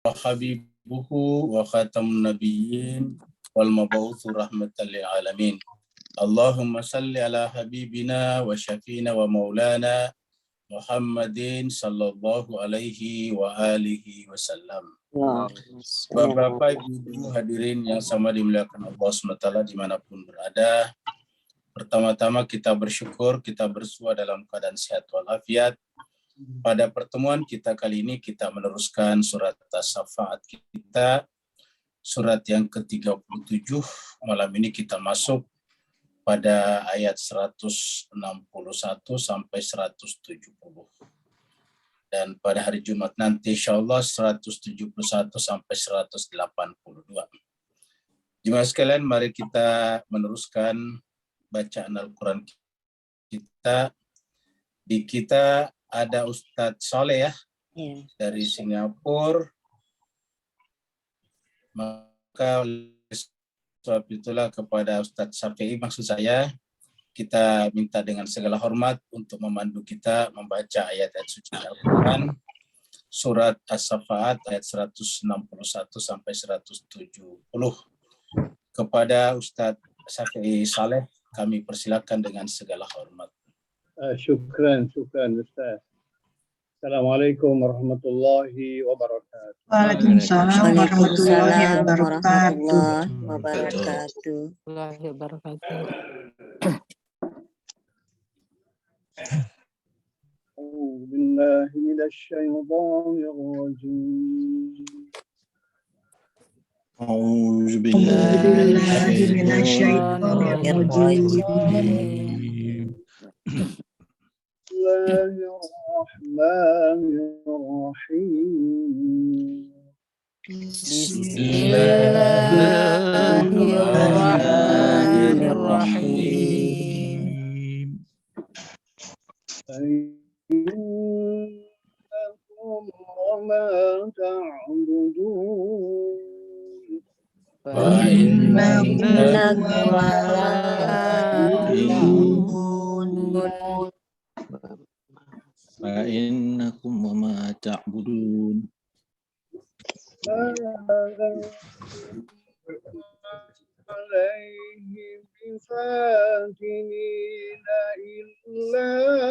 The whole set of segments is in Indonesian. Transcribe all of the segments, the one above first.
وحبيبه وخاتم النبيين والمبعوث رحمة للعالمين اللهم صل على حبيبنا وشفينا ومولانا محمد صلى الله عليه وآله وسلم. Bapak-bapak, ibu-ibu hadirin yang sama dimuliakan Allah SWT dimanapun berada. Pertama-tama kita bersyukur, kita bersua dalam keadaan sehat walafiat. Pada pertemuan kita kali ini kita meneruskan surat As-Saffat kita, surat yang ke-37. Malam ini kita masuk pada ayat 161 sampai 170. Dan pada hari Jumat nanti insyaAllah 171 sampai 182. Jemaah sekalian, mari kita meneruskan bacaan Al-Quran kita. Di kita ada Ustadz Soleh ya, dari Singapura. Maka sebab itulah kepada Ustadz Syafi'i maksud saya, kita minta dengan segala hormat untuk memandu kita membaca ayat-ayat suci Al-Quran, surat As-Saffat ayat 161 sampai 170. Kepada Ustadz Syafi'i Saleh, kami persilakan dengan segala hormat. Syukran Ustaz. Assalamualaikum warahmatullahi wabarakatuh. Waalaikumsalam warahmatullahi wabarakatuh. أعوذ بالله من الشيطان الرجيم. أعوذ بالله من الشيطان الرجيم. بسم الله الرحمن الرحيم. بسم الله الرحمن الرحيم. فإنكم وما تعبدون فإنكم وما تعبدون عليه بفاتنين إلا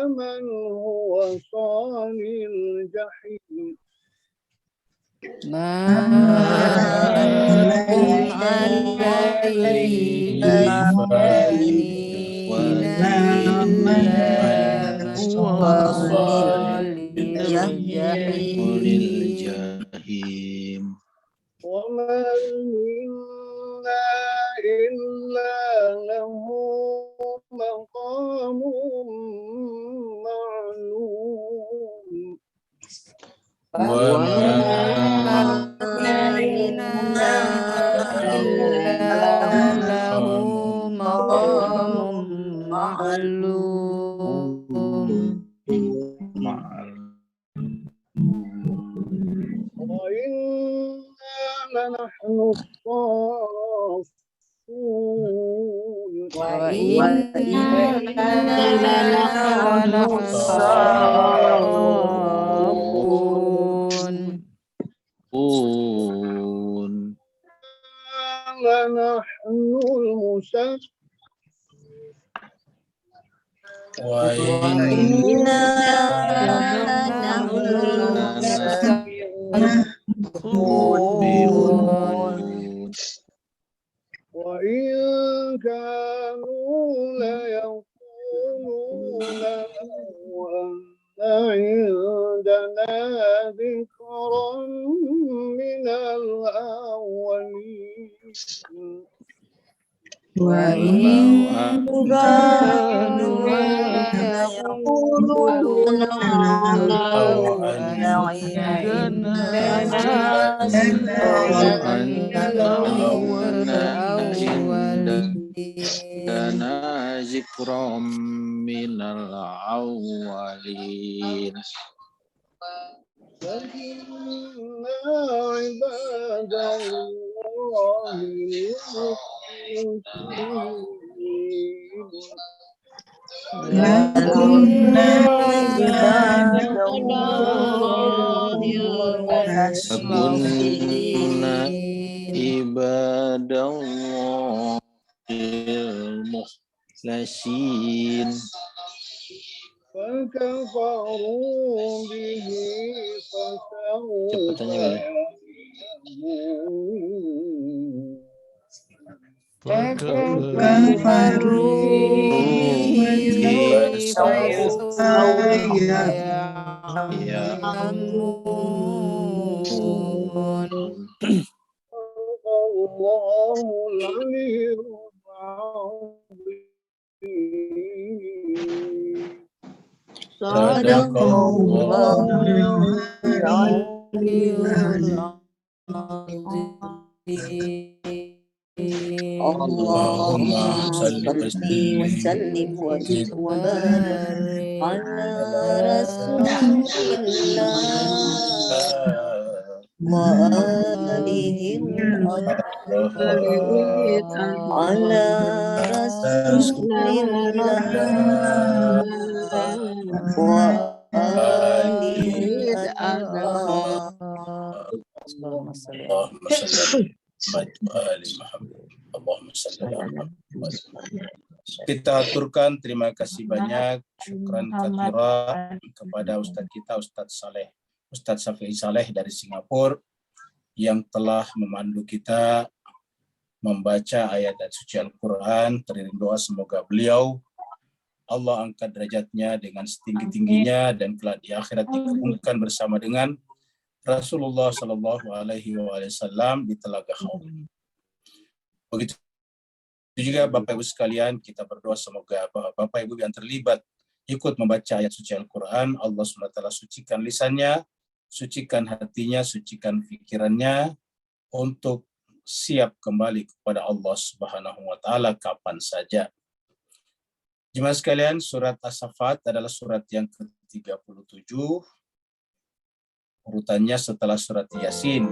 من هو صال الجحيم ما أنتم عليه بفاتنين إلا من هو صال الجحيم وما منا إلا له مقام معلوم وما منا إلا له مقام معلوم وإنا لنحن الصافون وإنا لنحن الصافون لنحن المسبحون وإنا نحن المسبحون وإن كانوا ليقولون أن عندنا ذكرا من الأولين وإن كانوا يقولون عندنا ذكرا من الأولين فإن عباد الله لكنا عباد الله Lakunna ibadallahil mukhlasin. فكفروا به فسوف Cepatannya gini. يعلمون kafaru bihi fasawfa Ya. ya'lamun. صدق الله العلي العظيم Sadaqallahul aliyyul azim. Allahumma salli wa وسلم وزد وبارك على sallim رسول الله وآله الأطهار على رسول الله وآله الأطهار اللهم صل على Allahumma salli ala ali Muhammad. Allahumma salli ala Muhammad. Kita aturkan terima kasih banyak, syukran katsira kepada Ustadz kita, Ustadz Syafi'i Saleh dari Singapura yang telah memandu kita membaca ayat-ayat suci Al-Quran. Teriring doa semoga beliau Allah angkat derajatnya dengan setinggi-tingginya dan kelak di akhirat dikumpulkan bersama dengan Rasulullah Shallallahu Alaihi Wasallam di Telaga Haud. Begitu juga Bapak Ibu sekalian, kita berdoa semoga Bapak Ibu yang terlibat ikut membaca ayat suci Al-Quran, Allah SWT sucikan lisannya, sucikan hatinya, sucikan pikirannya untuk siap kembali kepada Allah Subhanahu wa taala kapan saja. Jemaah sekalian, surat As-Saffat adalah surat yang ke-37. Urutannya setelah surat Yasin.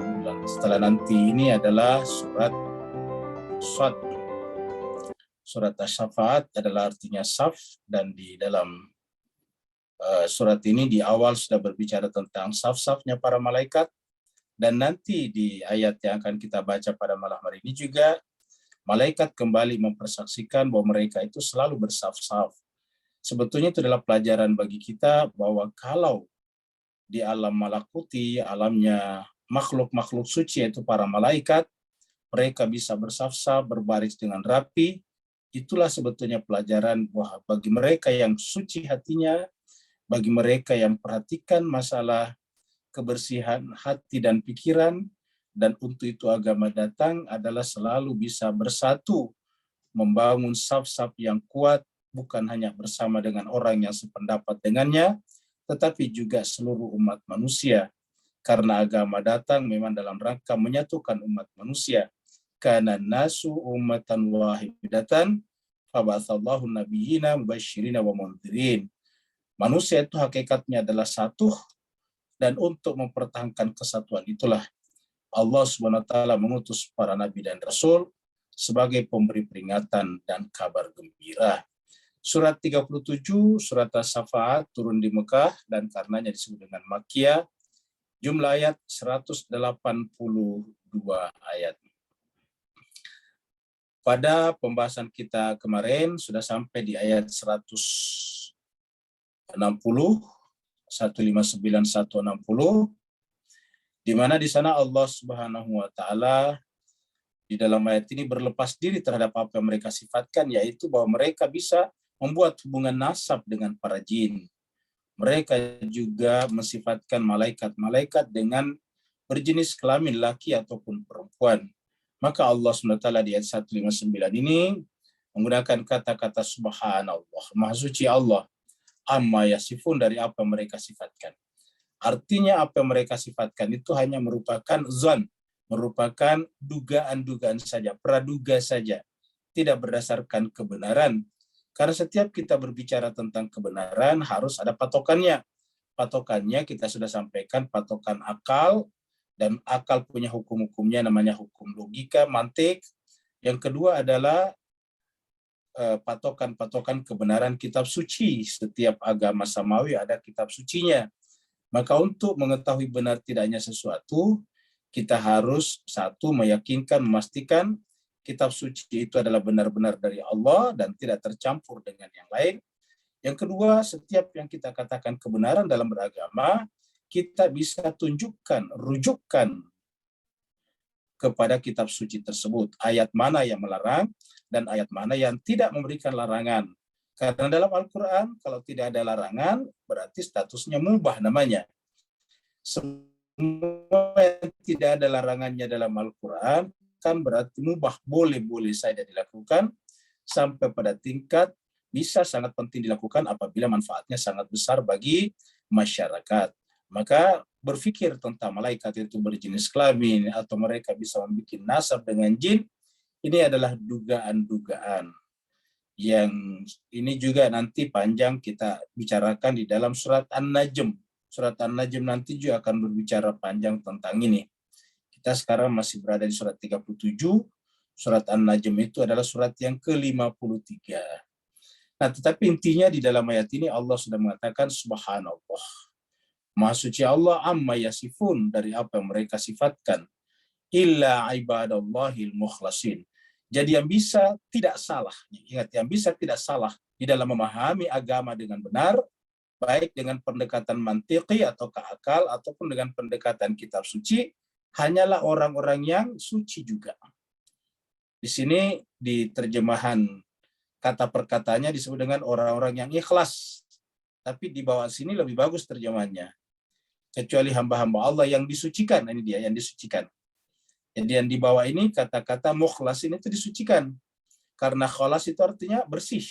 Setelah nanti ini adalah surat Shad. Surat As-Saffat adalah artinya saf, dan di dalam surat ini di awal sudah berbicara tentang saf-safnya para malaikat, dan nanti di ayat yang akan kita baca pada malam hari ini juga malaikat kembali mempersaksikan bahwa mereka itu selalu bersaf-saf. Sebetulnya itu adalah pelajaran bagi kita bahwa kalau di alam malakuti, alamnya makhluk-makhluk suci yaitu para malaikat, mereka bisa bersaf-saf, berbaris dengan rapi, itulah sebetulnya pelajaran bahwa bagi mereka yang suci hatinya, bagi mereka yang perhatikan masalah kebersihan hati dan pikiran, dan untuk itu agama datang adalah selalu bisa bersatu, membangun saf-saf yang kuat, bukan hanya bersama dengan orang yang sependapat dengannya, tetapi juga seluruh umat manusia. Karena agama datang memang dalam rangka menyatukan umat manusia. Kana nasu ummatan wahidatan, fab'atsallahu nabiyyina mubasysyirina wa mundzirin. Manusia itu hakikatnya adalah satu, dan untuk mempertahankan kesatuan itulah Allah SWT mengutus para nabi dan rasul sebagai pemberi peringatan dan kabar gembira. Surat 37, surat As-Saffat turun di Mekah dan karenanya disebut dengan Makkiyah. Jumlah ayat 182 ayat. Pada pembahasan kita kemarin sudah sampai di ayat 160, 159, 160, di mana di sana Allah Subhanahu wa taala di dalam ayat ini berlepas diri terhadap apa yang mereka sifatkan, yaitu bahwa mereka bisa membuat hubungan nasab dengan para jin. Mereka juga mensifatkan malaikat-malaikat dengan berjenis kelamin laki ataupun perempuan. Maka Allah SWT di ayat 159 ini menggunakan kata-kata subhanallah, maha suci Allah, amma yasifun, dari apa yang mereka sifatkan. Artinya apa yang mereka sifatkan itu hanya merupakan zon, merupakan dugaan-dugaan saja, praduga saja, tidak berdasarkan kebenaran. Karena setiap kita berbicara tentang kebenaran harus ada patokannya. Patokannya kita sudah sampaikan, patokan akal, dan akal punya hukum-hukumnya namanya hukum logika, mantik. Yang kedua adalah patokan-patokan kebenaran kitab suci. Setiap agama samawi ada kitab sucinya. Maka untuk mengetahui benar tidaknya sesuatu, kita harus satu meyakinkan, memastikan kitab suci itu adalah benar-benar dari Allah dan tidak tercampur dengan yang lain. Yang kedua, setiap yang kita katakan kebenaran dalam beragama, kita bisa tunjukkan, rujukkan kepada kitab suci tersebut. Ayat mana yang melarang dan ayat mana yang tidak memberikan larangan. Karena dalam Al-Quran, kalau tidak ada larangan, berarti statusnya mubah namanya. Semua yang tidak ada larangannya dalam Al-Quran, kan berarti mubah, boleh-boleh saja dilakukan, sampai pada tingkat bisa sangat penting dilakukan apabila manfaatnya sangat besar bagi masyarakat. Maka berpikir tentang malaikat itu berjenis kelamin, atau mereka bisa membuat nasab dengan jin, ini adalah dugaan-dugaan. Yang ini juga nanti panjang kita bicarakan di dalam surat An-Najm. Surat An-Najm nanti juga akan berbicara panjang tentang ini. Kita sekarang masih berada di surat 37. Surat An-Najm itu adalah surat yang ke-53. Nah, tetapi intinya di dalam ayat ini Allah sudah mengatakan subhanallah. Maha suci Allah amma yasifun, dari apa yang mereka sifatkan. Illa ibadallahil mukhlasin. Jadi yang bisa tidak salah, ingat, yang bisa tidak salah di dalam memahami agama dengan benar, baik dengan pendekatan mantiki atau akal, ataupun dengan pendekatan kitab suci, hanyalah orang-orang yang suci juga. Di sini di terjemahan kata perkataannya disebut dengan orang-orang yang ikhlas. Tapi di bawah sini lebih bagus terjemahannya. Kecuali hamba-hamba Allah yang disucikan, ini dia yang disucikan. Jadi yang di bawah ini kata-kata mukhlasin itu disucikan. Karena khalas itu artinya bersih.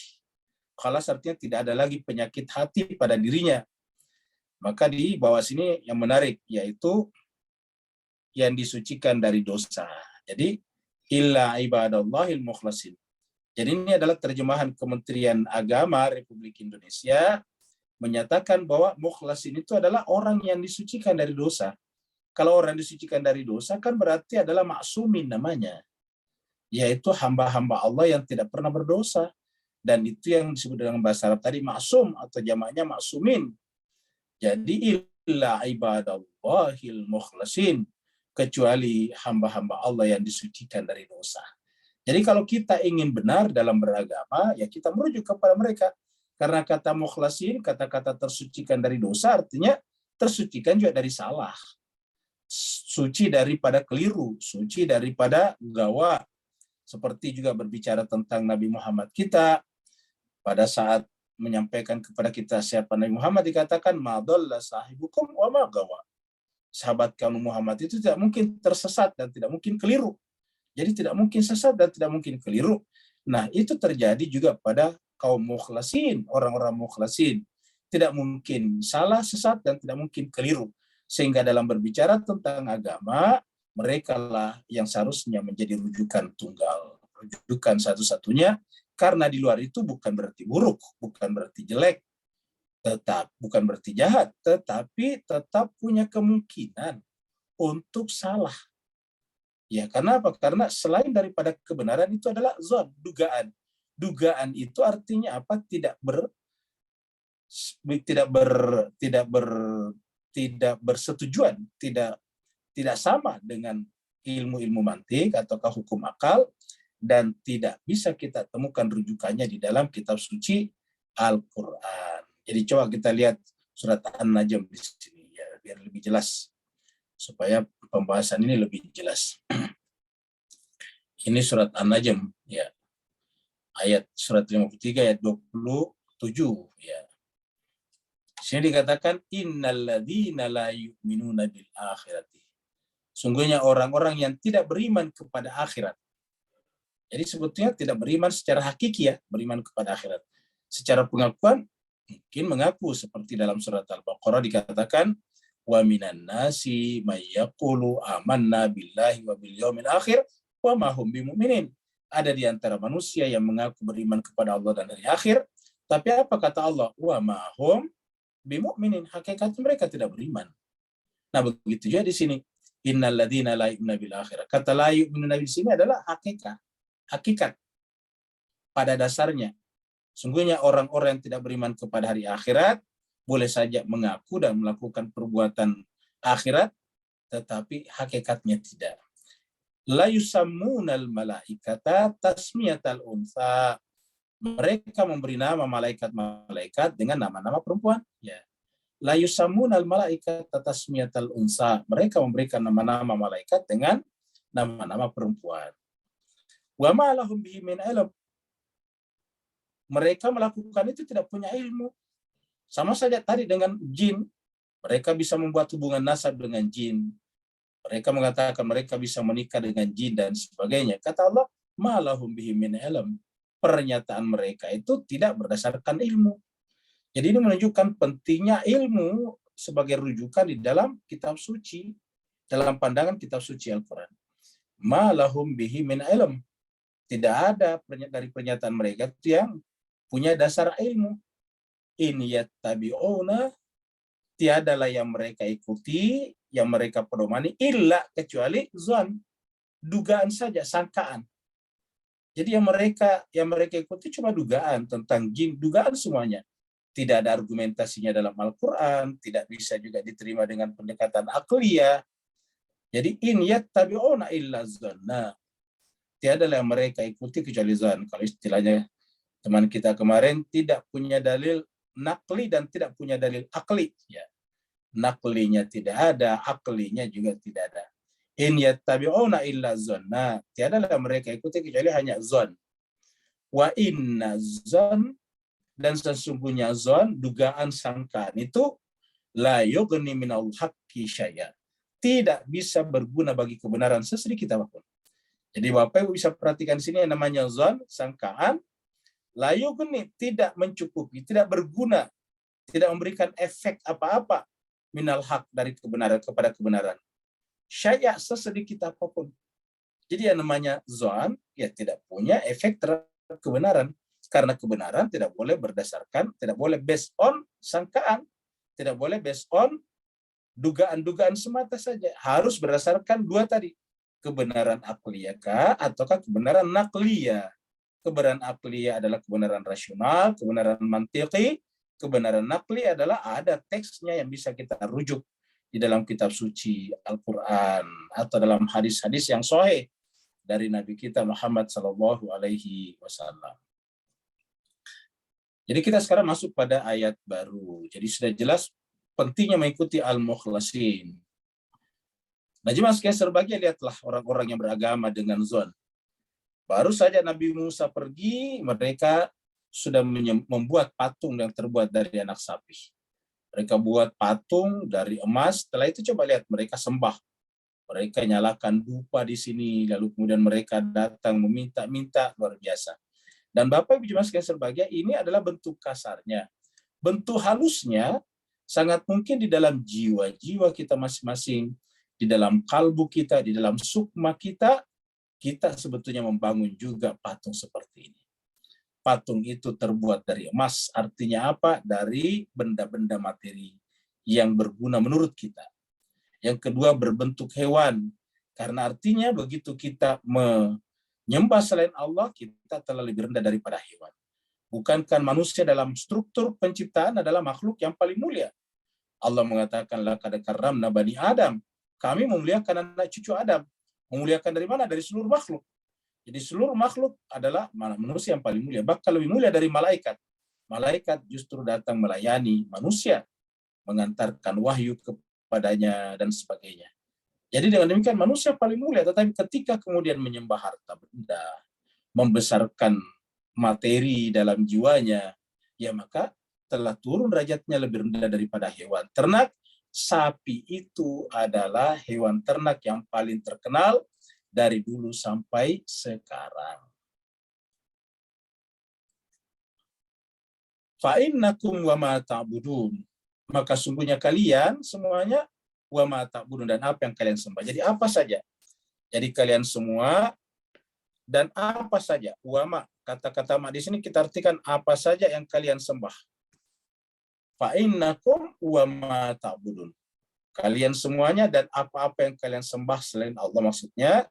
Khalas artinya tidak ada lagi penyakit hati pada dirinya. Maka di bawah sini yang menarik, yaitu yang disucikan dari dosa. Jadi, illa ibadallahil mukhlasin. Jadi ini adalah terjemahan Kementerian Agama Republik Indonesia, menyatakan bahwa mukhlasin itu adalah orang yang disucikan dari dosa. Kalau orang disucikan dari dosa kan berarti adalah maksumin namanya. Yaitu hamba-hamba Allah yang tidak pernah berdosa. Dan itu yang disebut dengan bahasa Arab tadi maksum, atau jamaknya maksumin. Jadi illa ibadallahil mukhlasin, kecuali hamba-hamba Allah yang disucikan dari dosa. Jadi kalau kita ingin benar dalam beragama, ya kita merujuk kepada mereka. Karena kata mukhlasin, kata-kata tersucikan dari dosa, artinya tersucikan juga dari salah. Suci daripada keliru, suci daripada gawa. Seperti juga berbicara tentang Nabi Muhammad kita, pada saat menyampaikan kepada kita siapa Nabi Muhammad, dikatakan ma dhalla sahibukum wa ma gawa. Sahabat kamu Muhammad itu tidak mungkin tersesat dan tidak mungkin keliru. Jadi tidak mungkin sesat dan tidak mungkin keliru. Nah, itu terjadi juga pada kaum mukhlasin, orang-orang mukhlasin. Tidak mungkin salah, sesat, dan tidak mungkin keliru. Sehingga dalam berbicara tentang agama, mereka lah yang seharusnya menjadi rujukan tunggal. Rujukan satu-satunya, karena di luar itu bukan berarti buruk, bukan berarti jelek, bukan berarti jahat, tetapi tetap punya kemungkinan untuk salah. Ya, karena apa? Karena selain daripada kebenaran itu adalah zon, dugaan. Dugaan itu artinya apa? Tidak bersetujuan, tidak sama dengan ilmu-ilmu mantik ataukah hukum akal, dan tidak bisa kita temukan rujukannya di dalam kitab suci Al-Quran. Jadi coba kita lihat surat An-Najm di sini ya, biar lebih jelas, supaya pembahasan ini lebih jelas. Ini surat An-Najm ya, ayat surat 53 ayat 27 ya. Sini dikatakan innalladzina la yu'minuna bil akhirati. Sungguhnya orang-orang yang tidak beriman kepada akhirat. Jadi sebetulnya tidak beriman secara hakiki ya, beriman kepada akhirat. Secara pengakuan mungkin mengaku, seperti dalam surat Al-Baqarah dikatakan wa minan nasi may yaqulu amanna billahi wa bil yaumil akhir wa ma hum bimumin. Ada di antara manusia yang mengaku beriman kepada Allah dan hari akhir, tapi apa kata Allah? Wa ma hum bimu'minin, hakikatnya mereka tidak beriman. Nah, begitu juga di sini. Innalladzina la yu'minuna bil akhirah. Kata la yu'minuna di sini adalah hakikat pada dasarnya. Sungguhnya orang-orang yang tidak beriman kepada hari akhirat, boleh saja mengaku dan melakukan perbuatan akhirat, tetapi hakikatnya tidak. La yusammunal malaikata tasmiyatal unsa. Mereka memberi nama malaikat-malaikat dengan nama-nama perempuan. Ya. La yusammunal malaikata tasmiyatal unsa. Mereka memberikan nama-nama malaikat dengan nama-nama perempuan. Wa ma lahum bihi min ilm. Mereka melakukan itu tidak punya ilmu. Sama saja tadi dengan jin. Mereka bisa membuat hubungan nasab dengan jin. Mereka mengatakan mereka bisa menikah dengan jin dan sebagainya. Kata Allah, ma lahum bihi min ilm. Pernyataan mereka itu tidak berdasarkan ilmu. Jadi ini menunjukkan pentingnya ilmu sebagai rujukan di dalam kitab suci, dalam pandangan kitab suci Al-Quran. Ma lahum bihi min ilm. Tidak ada dari pernyataan mereka itu yang punya dasar ilmu. In yattabi'una, tiadalah yang mereka ikuti, yang mereka pedomani, illa kecuali zon, dugaan saja, sangkaan. Jadi yang mereka ikuti cuma dugaan tentang jin, dugaan semuanya. Tidak ada argumentasinya dalam Al-Quran, tidak bisa juga diterima dengan pendekatan akliyah. Jadi in yattabi'una illa zanna. Tiadalah yang mereka ikuti kecuali zon. Kalau istilahnya teman kita kemarin, tidak punya dalil nakli dan tidak punya dalil akli. Ya. Naklinya tidak ada, aklinya juga tidak ada. In yattabi'una illa zanna. Tiadalah mereka ikuti kecuali hanya zon. Wa inna zon, dan sesungguhnya zon, dugaan sangkaan itu la yughni minal haqqi syai'a. Tidak bisa berguna bagi kebenaran sesedikit apapun. Jadi Bapak Ibu bisa perhatikan sini yang namanya zon, sangkaan, la yughni, tidak mencukupi, tidak berguna, tidak memberikan efek apa-apa minal haq, dari kebenaran kepada kebenaran. Syai'a, sesedikit apapun. Jadi yang namanya zon, ya tidak punya efek terhadap kebenaran. Karena kebenaran tidak boleh berdasarkan, tidak boleh based on sangkaan, tidak boleh based on dugaan-dugaan semata saja. Harus berdasarkan dua tadi. Kebenaran akliyah ataukah kebenaran nakliyah. Kebenaran akliyah adalah kebenaran rasional, kebenaran mantiki. Kebenaran nakli adalah ada teksnya yang bisa kita rujuk di dalam kitab suci Al-Quran atau dalam hadis-hadis yang sahih dari Nabi kita Muhammad Sallallahu Alaihi Wasallam. Jadi kita sekarang masuk pada ayat baru. Jadi sudah jelas pentingnya mengikuti al-mukhlasin. Nah, jemaah sekalian sebagian, lihatlah orang-orang yang beragama dengan zon. Baru saja Nabi Musa pergi, mereka sudah membuat patung yang terbuat dari anak sapi. Mereka buat patung dari emas. Setelah itu coba lihat, mereka sembah. Mereka nyalakan dupa di sini, lalu kemudian mereka datang meminta-minta, luar biasa. Dan Bapak Ibu jemaah sekalian sebagian, ini adalah bentuk kasarnya. Bentuk halusnya sangat mungkin di dalam jiwa-jiwa kita masing-masing, di dalam kalbu kita, di dalam sukma kita, kita sebetulnya membangun juga patung seperti ini. Patung itu terbuat dari emas, artinya apa? Dari benda-benda materi yang berguna menurut kita. Yang kedua, berbentuk hewan, karena artinya begitu kita menyembah selain Allah, kita telah lebih rendah daripada hewan. Bukankah manusia dalam struktur penciptaan adalah makhluk yang paling mulia? Allah mengatakan, laqad karramna bani Adam. Kami memuliakan anak cucu Adam. Memuliakan dari mana? Dari seluruh makhluk. Jadi seluruh makhluk adalah manusia yang paling mulia. Bahkan lebih mulia dari malaikat. Malaikat justru datang melayani manusia, mengantarkan wahyu kepadanya dan sebagainya. Jadi dengan demikian manusia paling mulia. Tetapi ketika kemudian menyembah harta benda, membesarkan materi dalam jiwanya, ya maka telah turun derajatnya lebih rendah daripada hewan ternak. Sapi itu adalah hewan ternak yang paling terkenal dari dulu sampai sekarang. Fa'innakum wa ma ta'budun. Maka sungguhnya kalian semuanya wa ma ta'budun, dan apa yang kalian sembah. Jadi apa saja. Jadi kalian semua dan apa saja. Wa ma, kata-kata ma di sini kita artikan apa saja yang kalian sembah. Fa'innakum wa ma ta'budun. Kalian semuanya dan apa-apa yang kalian sembah selain Allah, maksudnya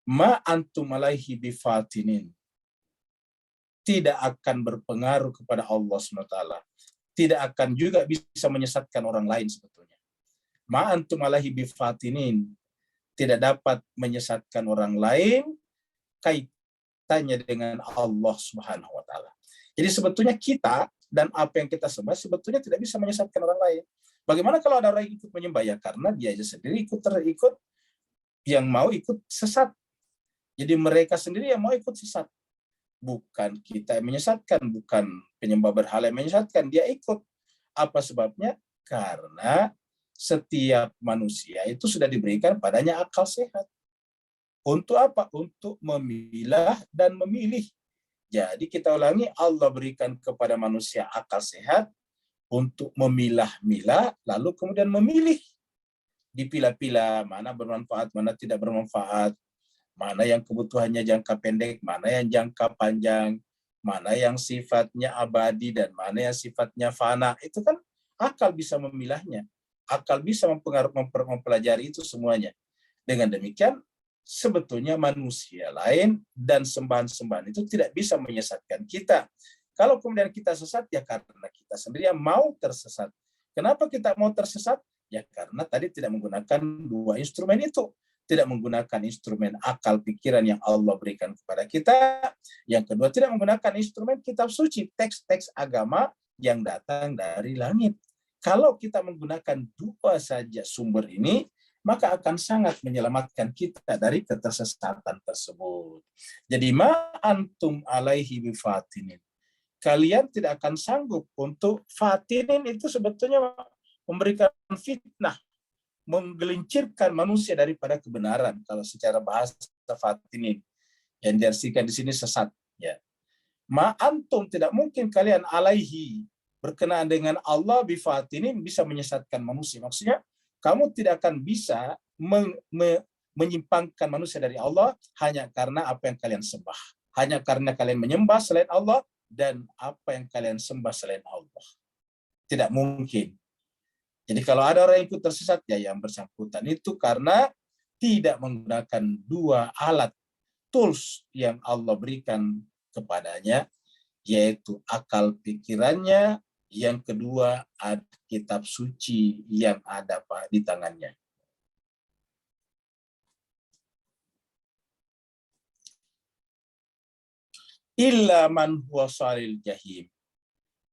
ma antum alaihi bifatinin. tidak akan berpengaruh kepada Allah SWT. Tidak akan juga bisa menyesatkan orang lain sebetulnya. Ma antum alaihi bifatinin, tidak dapat menyesatkan orang lain kaitannya dengan Allah Subhanahu wa taala. Jadi sebetulnya kita dan apa yang kita sembah sebetulnya tidak bisa menyesatkan orang lain. Bagaimana kalau ada orang yang ikut menyembah? Ya karena dia aja sendiri ikut yang mau ikut sesat. Jadi mereka sendiri yang mau ikut sesat. Bukan kita yang menyesatkan, bukan penyembah berhala yang menyesatkan, dia ikut. Apa sebabnya? Karena setiap manusia itu sudah diberikan padanya akal sehat. Untuk apa? Untuk memilah dan memilih. Jadi kita ulangi, Allah berikan kepada manusia akal sehat untuk memilah-milah, lalu kemudian memilih. Dipilah-pilah mana bermanfaat, mana tidak bermanfaat. Mana yang kebutuhannya jangka pendek, mana yang jangka panjang, mana yang sifatnya abadi, dan mana yang sifatnya fana. Itu kan akal bisa memilahnya. Akal bisa mempelajari itu semuanya. Dengan demikian, sebetulnya manusia lain dan sembahan-sembahan itu tidak bisa menyesatkan kita. Kalau kemudian kita sesat, ya karena kita sendiri yang mau tersesat. Kenapa kita mau tersesat? Ya karena tadi tidak menggunakan dua instrumen itu. Tidak menggunakan instrumen akal pikiran yang Allah berikan kepada kita. Yang kedua, tidak menggunakan instrumen kitab suci, teks-teks agama yang datang dari langit. Kalau kita menggunakan dua saja sumber ini, maka akan sangat menyelamatkan kita dari ketersesatan tersebut. Jadi, ma antum alaihi bifatinin. Kalian tidak akan sanggup untuk fatinin itu sebetulnya memberikan fitnah, menggelincirkan manusia daripada kebenaran. Kalau secara bahasa fatinin yang diartikan di sini sesat, ya. Ma antum, tidak mungkin kalian alaihi berkenaan dengan Allah bifatinin bisa menyesatkan manusia. Maksudnya kamu tidak akan bisa menyimpangkan manusia dari Allah hanya karena apa yang kalian sembah, hanya karena kalian menyembah selain Allah dan apa yang kalian sembah selain Allah. Tidak mungkin. Jadi kalau ada orang yang ikut tersesat, ya yang bersangkutan itu karena tidak menggunakan dua alat tools yang Allah berikan kepadanya, yaitu akal pikirannya, yang kedua ada kitab suci yang ada di tangannya. Illa man huwa salil jahim.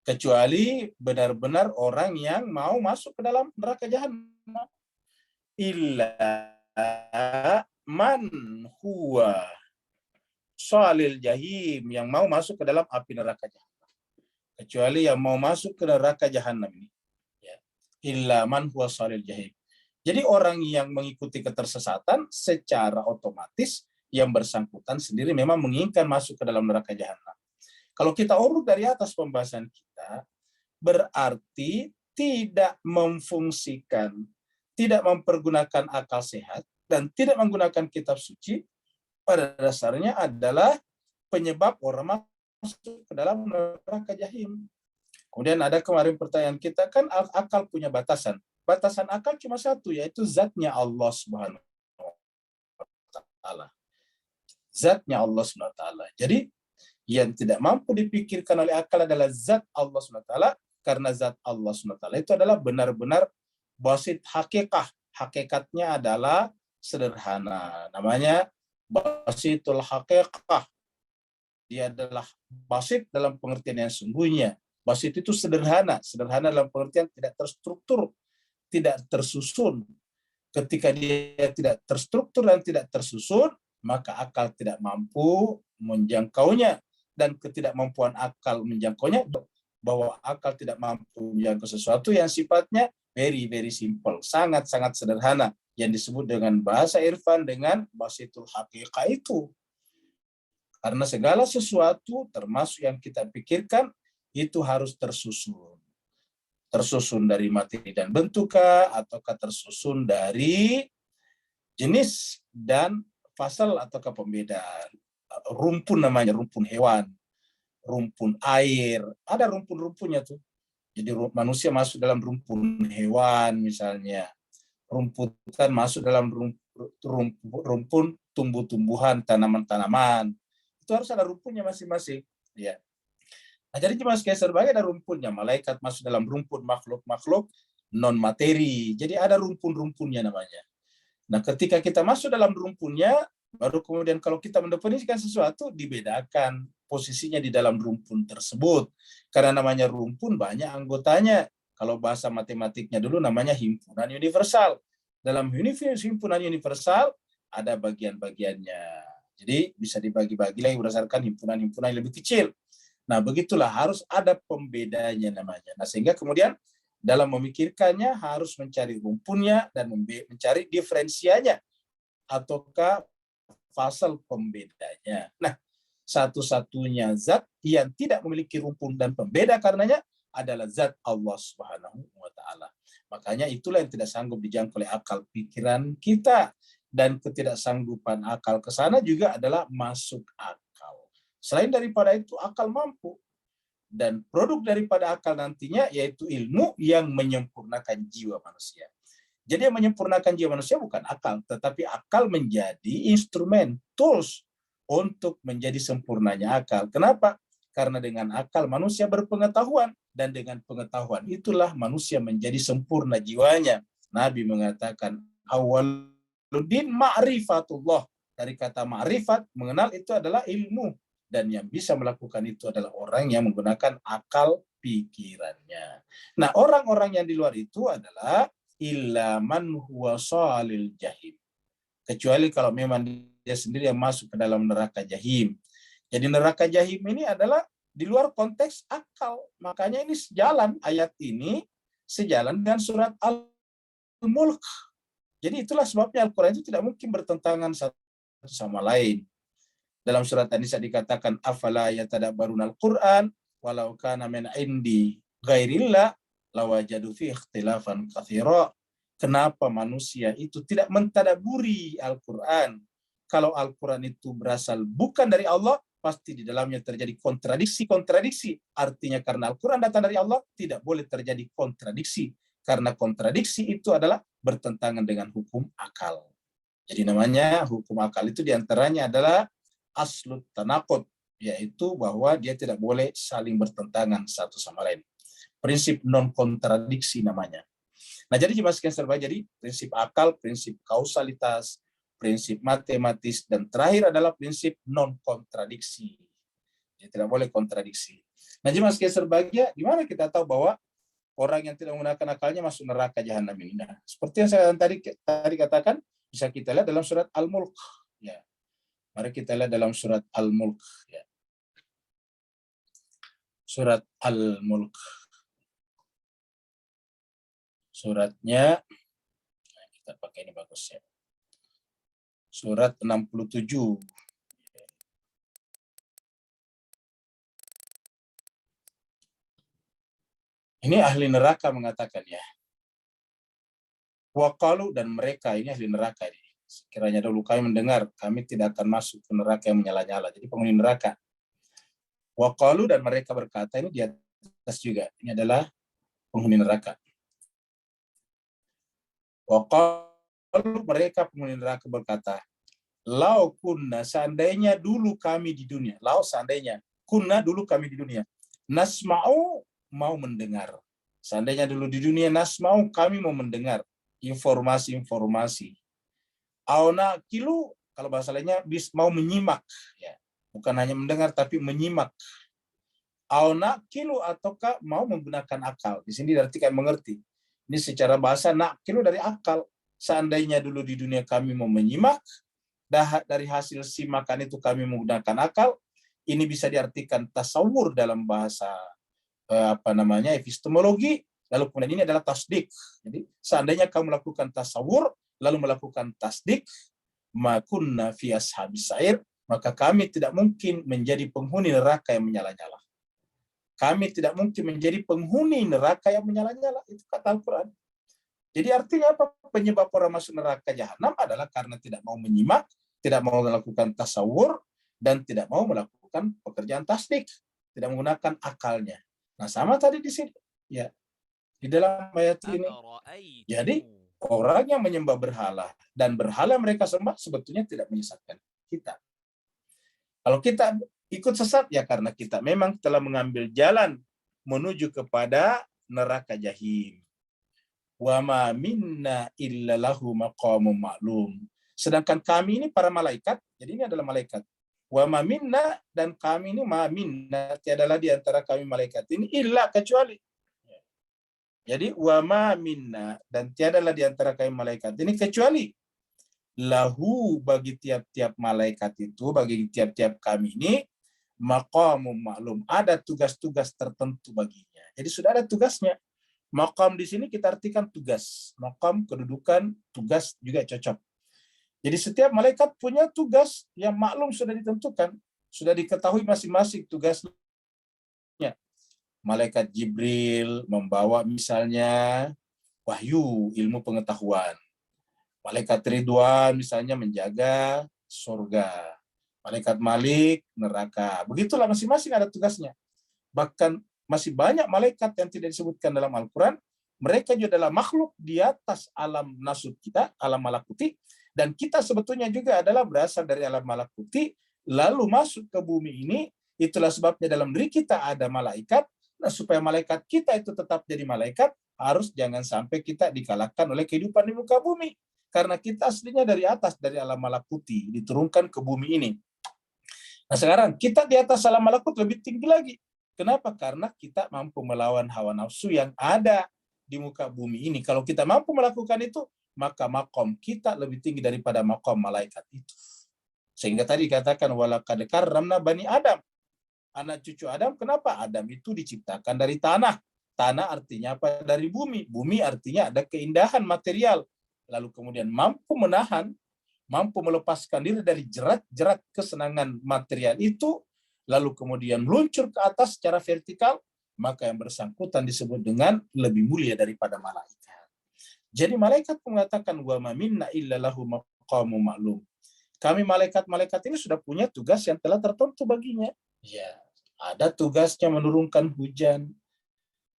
Kecuali benar-benar orang yang mau masuk ke dalam neraka jahanam. Illa man huwa salil jahim, yang mau masuk ke dalam api neraka jahanam. Kecuali yang mau masuk ke neraka jahanam ini. Ya. Illa man huwa salil jahim. Jadi orang yang mengikuti ketersesatan secara otomatis yang bersangkutan sendiri memang menginginkan masuk ke dalam neraka jahanam. Kalau kita urut dari atas pembahasan kita, berarti tidak memfungsikan, tidak mempergunakan akal sehat, dan tidak menggunakan kitab suci, pada dasarnya adalah penyebab orang masuk ke dalam neraka jahim. Kemudian ada kemarin pertanyaan kita, kan akal punya batasan. Batasan akal cuma satu, yaitu zatnya Allah Subhanahu wa Ta'ala. Zatnya Allah Subhanahu wa Ta'ala. Jadi, yang tidak mampu dipikirkan oleh akal adalah zat Allah SWT, karena zat Allah SWT itu adalah benar-benar basit hakikah. Hakikatnya adalah sederhana. Namanya basitul hakikah. Dia adalah basit dalam pengertian yang sungguhnya. Basit itu sederhana. Sederhana dalam pengertian tidak terstruktur, tidak tersusun. Ketika dia tidak terstruktur dan tidak tersusun, maka akal tidak mampu menjangkaunya. Dan ketidakmampuan akal menjangkaunya, bahwa akal tidak mampu menjangkau sesuatu yang sifatnya very simple, sangat sederhana, yang disebut dengan bahasa irfan dengan basitul haqiqah itu. Karena segala sesuatu termasuk yang kita pikirkan itu harus tersusun. Tersusun dari materi dan bentuk, ataukah tersusun dari jenis dan fasal ataukah pembedaan. Rumpun namanya, rumpun hewan, rumpun air, ada rumpun-rumpunnya tuh. Jadi manusia masuk dalam rumpun hewan misalnya, rumputan masuk dalam rumpun tumbuh-tumbuhan, tanaman-tanaman. Itu harus ada rumpunnya masing-masing. Ya. Nah, jadi cuma sebagai ada rumpunnya. Malaikat masuk dalam rumpun makhluk-makhluk non materi. Jadi ada rumpun-rumpunnya namanya. Nah, ketika kita masuk dalam rumpunnya, baru kemudian kalau kita mendefinisikan sesuatu, dibedakan posisinya di dalam rumpun tersebut. Karena namanya rumpun banyak anggotanya. Kalau bahasa matematiknya dulu namanya himpunan universal. Dalam himpunan universal ada bagian-bagiannya. Jadi bisa dibagi-bagi lagi berdasarkan himpunan-himpunan yang lebih kecil. Nah, begitulah harus ada pembedanya namanya. Nah, sehingga kemudian dalam memikirkannya harus mencari rumpunnya dan mencari diferensianya ataukah fasal pembedanya. Nah, satu-satunya zat yang tidak memiliki rumpun dan pembeda karenanya adalah zat Allah Subhanahu wa taala. Makanya itulah yang tidak sanggup dijangkau oleh akal pikiran kita, dan ketidaksanggupan akal ke sana juga adalah masuk akal. Selain daripada itu akal mampu, dan produk daripada akal nantinya yaitu ilmu yang menyempurnakan jiwa manusia. Jadi yang menyempurnakan jiwa manusia bukan akal, tetapi akal menjadi instrumen, tools untuk menjadi sempurnanya akal. Kenapa? Karena dengan akal manusia berpengetahuan, dan dengan pengetahuan itulah manusia menjadi sempurna jiwanya. Nabi mengatakan awwaluddin ma'rifatullah. Dari kata ma'rifat, mengenal itu adalah ilmu. Dan yang bisa melakukan itu adalah orang yang menggunakan akal pikirannya. Nah, orang-orang yang di luar itu adalah illa man huwa salil jahim. Kecuali kalau memang dia sendiri yang masuk ke dalam neraka jahim. Jadi neraka jahim ini adalah di luar konteks akal. Makanya ini sejalan, ayat ini sejalan dengan surat Al-Mulk. Jadi itulah sebabnya Al-Quran itu tidak mungkin bertentangan satu sama lain. Dalam surat An-Nisa dikatakan afala yatadabbaruna al-Qur'an walau kana min indi ghairillah lawajadu fi ikhtilafan katsira. Kenapa manusia itu tidak mentadaburi Al-Qur'an? Kalau Al-Qur'an itu berasal bukan dari Allah, pasti di dalamnya terjadi kontradiksi. Artinya karena Al-Qur'an datang dari Allah, tidak boleh terjadi kontradiksi. Karena kontradiksi itu adalah bertentangan dengan hukum akal. Jadi namanya hukum akal itu diantaranya adalah aslut tanaqud, yaitu bahwa dia tidak boleh saling bertentangan satu sama lain. Prinsip non kontradiksi namanya. Nah, jadi cuma sekian serba. Jadi prinsip akal, prinsip kausalitas, prinsip matematis, dan terakhir adalah prinsip non kontradiksi. Jadi tidak boleh kontradiksi. Nah, cuma sekian serbagia, gimana kita tahu bahwa orang yang tidak menggunakan akalnya masuk neraka jahanam ini? Nah, seperti yang saya tadi katakan, bisa kita lihat dalam surat Al-Mulk. Ya. Mari kita lihat dalam surat Al-Mulk. Ya. Surat Al-Mulk. Suratnya, nah kita pakai ini bagus ya. Surat 67. Ini ahli neraka mengatakan ya. Waqalu, dan mereka, ini ahli neraka ini. Sekiranya dahulu kami mendengar, kami tidak akan masuk ke neraka yang menyala-nyala. Jadi penghuni neraka. Waqalu, dan mereka berkata, ini di atas juga. Ini adalah penghuni neraka. Waqalu, mereka penghuni neraka berkata, lau kunna, seandainya dulu kami di dunia. Lau, seandainya. Kunna, dulu kami di dunia. Nasma'u, mau mendengar. Seandainya dulu di dunia, nasma'u, kami mau mendengar informasi-informasi. Auna kilu, kalau bahasa lainnya mau menyimak, ya. Bukan hanya mendengar tapi menyimak. Auna kilu, ataukah mau menggunakan akal. Di sini diartikan mengerti. Ini secara bahasa nak kilu dari akal. Seandainya dulu di dunia kami mau menyimak, dari hasil simakan itu kami menggunakan akal. Ini bisa diartikan tasawur dalam bahasa epistemologi. Lalu kemudian ini adalah tasdik. Jadi seandainya kamu melakukan tasawur lalu melakukan tasdik, makunna fi ashabis sa'ir, maka kami tidak mungkin menjadi penghuni neraka yang menyala-nyala. Kami tidak mungkin menjadi penghuni neraka yang menyala-nyala. Itu kata Al-Quran. Jadi artinya apa? Penyebab orang masuk neraka jahanam adalah karena tidak mau menyimak, tidak mau melakukan tasawur, dan tidak mau melakukan pekerjaan tasdik, tidak menggunakan akalnya. Nah, sama tadi di sini. Ya. Di dalam ayat ini. Jadi, orang yang menyembah berhala dan berhala mereka sembah sebetulnya tidak menyesatkan kita. Kalau kita Ikut sesat ya karena kita memang telah mengambil jalan menuju kepada neraka jahim. Wa ma minna illa lahu maqamun ma'lum. Sedangkan kami ini para malaikat, jadi ini adalah malaikat. Wa ma minna, dan kami ini ma minna, tiadalah di antara kami malaikat ini illa kecuali. Jadi wa ma minna, dan tiadalah di antara kami malaikat ini kecuali lahu, bagi tiap-tiap malaikat itu, bagi tiap-tiap kami ini maqamum ma'lum, ada tugas-tugas tertentu baginya. Jadi sudah ada tugasnya. Maqam di sini kita artikan tugas. Maqam kedudukan, tugas juga cocok. Jadi setiap malaikat punya tugas yang maklum, sudah ditentukan, sudah diketahui masing-masing tugasnya. Malaikat Jibril membawa misalnya wahyu, ilmu pengetahuan. Malaikat Ridwan misalnya menjaga surga. Malaikat Malik, neraka. Begitulah masing-masing ada tugasnya. Bahkan masih banyak malaikat yang tidak disebutkan dalam Al-Quran. Mereka juga adalah makhluk di atas alam nasut kita, alam malakuti. Dan kita sebetulnya juga adalah berasal dari alam malakuti, lalu masuk ke bumi ini. Itulah sebabnya dalam diri kita ada malaikat. Nah, supaya malaikat kita itu tetap jadi malaikat, harus jangan sampai kita dikalahkan oleh kehidupan di muka bumi. Karena kita aslinya dari atas, dari alam malakuti, diturunkan ke bumi ini. Nah sekarang kita di atas alam malakut lebih tinggi lagi. Kenapa? Karena kita mampu melawan hawa nafsu yang ada di muka bumi ini. Kalau kita mampu melakukan itu, maka makom kita lebih tinggi daripada makom malaikat itu. Sehingga tadi katakan walaqad karramna bani Adam. Anak cucu Adam, kenapa? Adam itu diciptakan dari tanah. Tanah artinya apa? Dari bumi. Bumi artinya ada keindahan material. Lalu kemudian mampu menahan, mampu melepaskan diri dari jerat-jerat kesenangan material itu, lalu kemudian meluncur ke atas secara vertikal, maka yang bersangkutan disebut dengan lebih mulia daripada malaikat. Jadi malaikat mengatakan wa ma minna illa lahu maqamun ma'lum. Kami malaikat-malaikat ini sudah punya tugas yang telah tertentu baginya. Ya, ada tugasnya menurunkan hujan,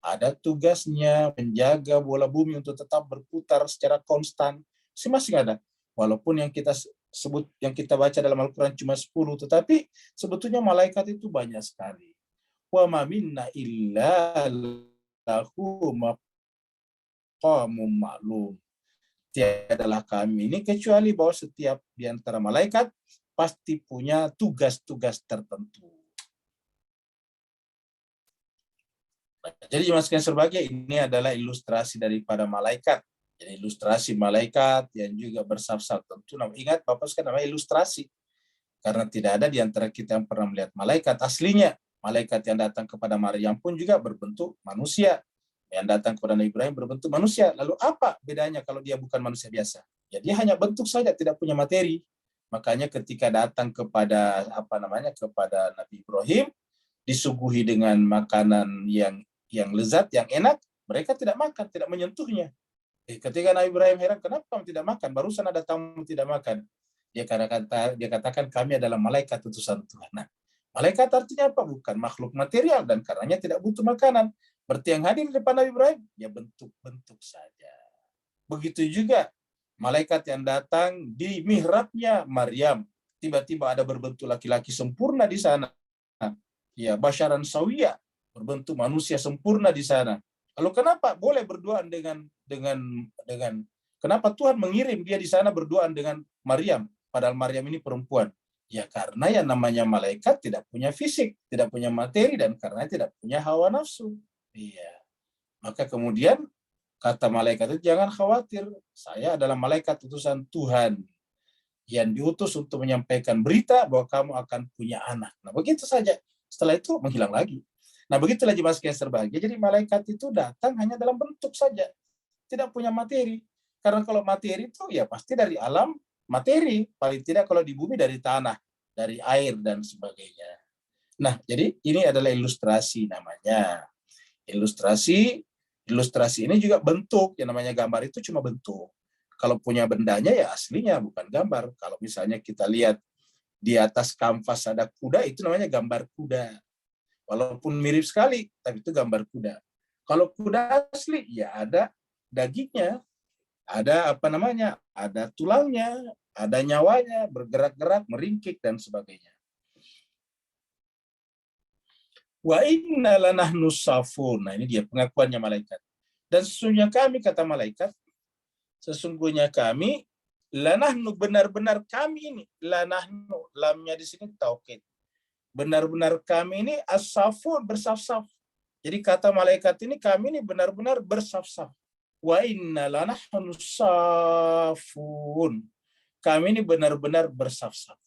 ada tugasnya menjaga bola bumi untuk tetap berputar secara konstan. Masing-masing ada. Walaupun yang kita sebut, yang kita baca dalam Al-Quran cuma 10, tetapi sebetulnya malaikat itu banyak sekali. Wa ma minna illa lahu maqamun ma'lum. Tiadalah kami ini kecuali bahwa setiap di antara malaikat pasti punya tugas-tugas tertentu. Jadi jemaah sekalian berbahagia, ini adalah ilustrasi daripada malaikat. Jadi ilustrasi malaikat yang juga bersaf-saf tentu. Ingat Bapak sekalian, namanya ilustrasi. Karena tidak ada di antara kita yang pernah melihat malaikat aslinya. Malaikat yang datang kepada Maryam pun juga berbentuk manusia. Yang datang kepada Nabi Ibrahim berbentuk manusia. Lalu apa bedanya kalau dia bukan manusia biasa? Ya dia hanya bentuk saja, tidak punya materi. Makanya ketika datang kepada kepada Nabi Ibrahim, disuguhi dengan makanan yang lezat, yang enak, mereka tidak makan, tidak menyentuhnya. Ketika Nabi Ibrahim heran, kenapa kamu tidak makan? Barusan ada tamu tidak makan. Dia katakan kami adalah malaikat utusan Tuhan. Nah, malaikat artinya apa? Bukan makhluk material dan karenanya tidak butuh makanan. Berarti yang hadir di depan Nabi Ibrahim, ya bentuk-bentuk saja. Begitu juga malaikat yang datang di mihrabnya Maryam. Tiba-tiba ada berbentuk laki-laki sempurna di sana. Ya, basyaran sawiyah, berbentuk manusia sempurna di sana. Lalu kenapa boleh berduaan dengan kenapa Tuhan mengirim dia di sana berduaan dengan Maryam, padahal Maryam ini perempuan? Ya karena yang namanya malaikat tidak punya fisik, tidak punya materi, dan karena tidak punya hawa nafsu. Iya. Maka kemudian kata malaikat itu, jangan khawatir, saya adalah malaikat utusan Tuhan yang diutus untuk menyampaikan berita bahwa kamu akan punya anak. Nah begitu saja. Setelah itu menghilang lagi. Nah begitulah jemaah sekalian berbahagia. Jadi malaikat itu datang hanya dalam bentuk saja, tidak punya materi. Karena kalau materi itu ya pasti dari alam materi, paling tidak kalau di bumi dari tanah, dari air dan sebagainya. Nah jadi ini adalah ilustrasi namanya. Ilustrasi ini juga bentuk, yang namanya gambar itu cuma bentuk. Kalau punya bendanya ya aslinya, bukan gambar. Kalau misalnya kita lihat di atas kanvas ada kuda, itu namanya gambar kuda. Walaupun mirip sekali, tapi itu gambar kuda. Kalau kuda asli, ya ada dagingnya, ada ada tulangnya, ada nyawanya, bergerak-gerak, meringkik, dan sebagainya. Wa inna lanahnu safun. Nah, ini dia pengakuannya malaikat. Dan sesungguhnya kami, kata malaikat, sesungguhnya kami, lanahnu, benar-benar kami ini, lanahnu, lamnya di sini taukid. Benar-benar kami ini as-safun, bersaf-saf. Jadi kata malaikat ini, kami ini benar-benar bersaf-saf. Wa inna lanahnu safun. Kami ini benar-benar bersaf-saf.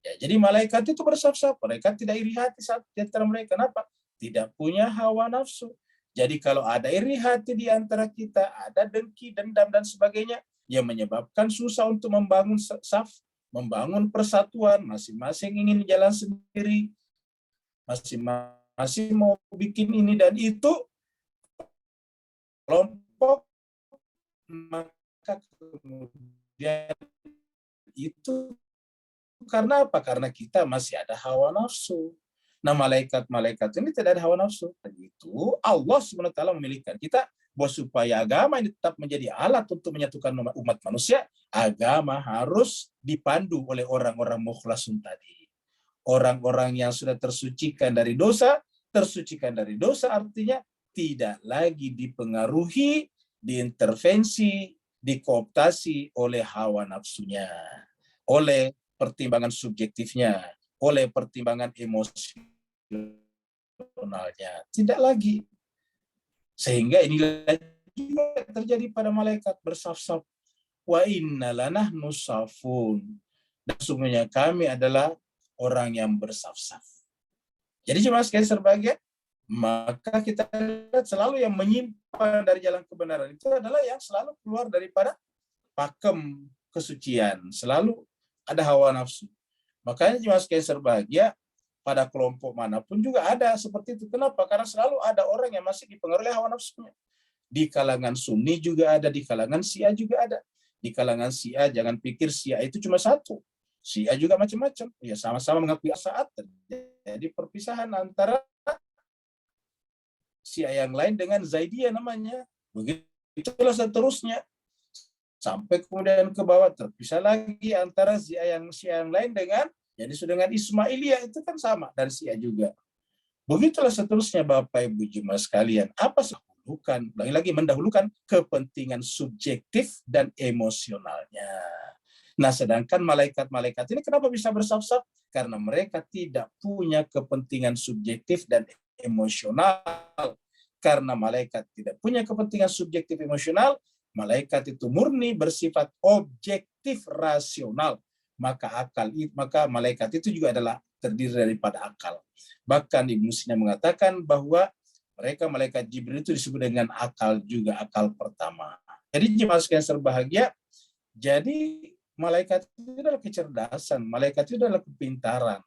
Ya, jadi malaikat itu bersaf-saf. Mereka tidak iri hati saat di antara mereka. Kenapa? Tidak punya hawa nafsu. Jadi kalau ada iri hati di antara kita, ada dengki, dendam, dan sebagainya, yang menyebabkan susah untuk membangun saf, membangun persatuan, masing-masing ingin jalan sendiri, masing-masing mau bikin ini dan itu, kelompok, maka kemudian itu karena apa? Karena kita masih ada hawa nafsu. Nah, malaikat-malaikat ini tidak ada hawa nafsu. Itu Allah SWT memilihkan kita bahwa supaya agama ini tetap menjadi alat untuk menyatukan umat manusia, agama harus dipandu oleh orang-orang mukhlasun tadi. Orang-orang yang sudah tersucikan dari dosa artinya tidak lagi dipengaruhi, diintervensi, dikooptasi oleh hawa nafsunya, oleh pertimbangan subjektifnya, oleh pertimbangan emosionalnya. Tidak lagi. Sehingga inilah juga terjadi pada malaikat bersaf-saf. Wa inna lanahnu safun. Dan sungguhnya kami adalah orang yang bersaf-saf. Jadi jemaah sekalian berbahagia, maka kita lihat selalu yang menyimpang dari jalan kebenaran itu adalah yang selalu keluar daripada pakem kesucian. Selalu ada hawa nafsu. Makanya jemaah sekalian berbahagia, pada kelompok manapun juga ada seperti itu. Kenapa? Karena selalu ada orang yang masih dipengaruhi hawa nafsunya. Di kalangan Sunni juga ada, di kalangan Syiah juga ada. Di kalangan Syiah, jangan pikir Syiah itu cuma satu. Syiah juga macam-macam. Ya, sama-sama mengakui saat terjadi perpisahan antara Syiah yang lain dengan Zaidiyah namanya. Begitulah seterusnya. Sampai kemudian ke bawah terpisah lagi antara Syiah yang lain dengan, jadi dengan Ismailiyah, itu kan sama dari Syiah juga. Begitulah seterusnya Bapak Ibu jemaah sekalian. Apa mendahulukan, lagi mendahulukan kepentingan subjektif dan emosionalnya. Nah, sedangkan malaikat-malaikat ini kenapa bisa bersaf-saf? Karena mereka tidak punya kepentingan subjektif dan emosional. Karena malaikat tidak punya kepentingan subjektif emosional, malaikat itu murni bersifat objektif rasional. Maka malaikat itu juga adalah terdiri daripada akal. Bahkan Ibnu Sina mengatakan bahwa mereka malaikat Jibril itu disebut dengan akal juga, akal pertama. Jadi jemaah sekalian berbahagia, jadi malaikat itu adalah kecerdasan, malaikat itu adalah kepintaran.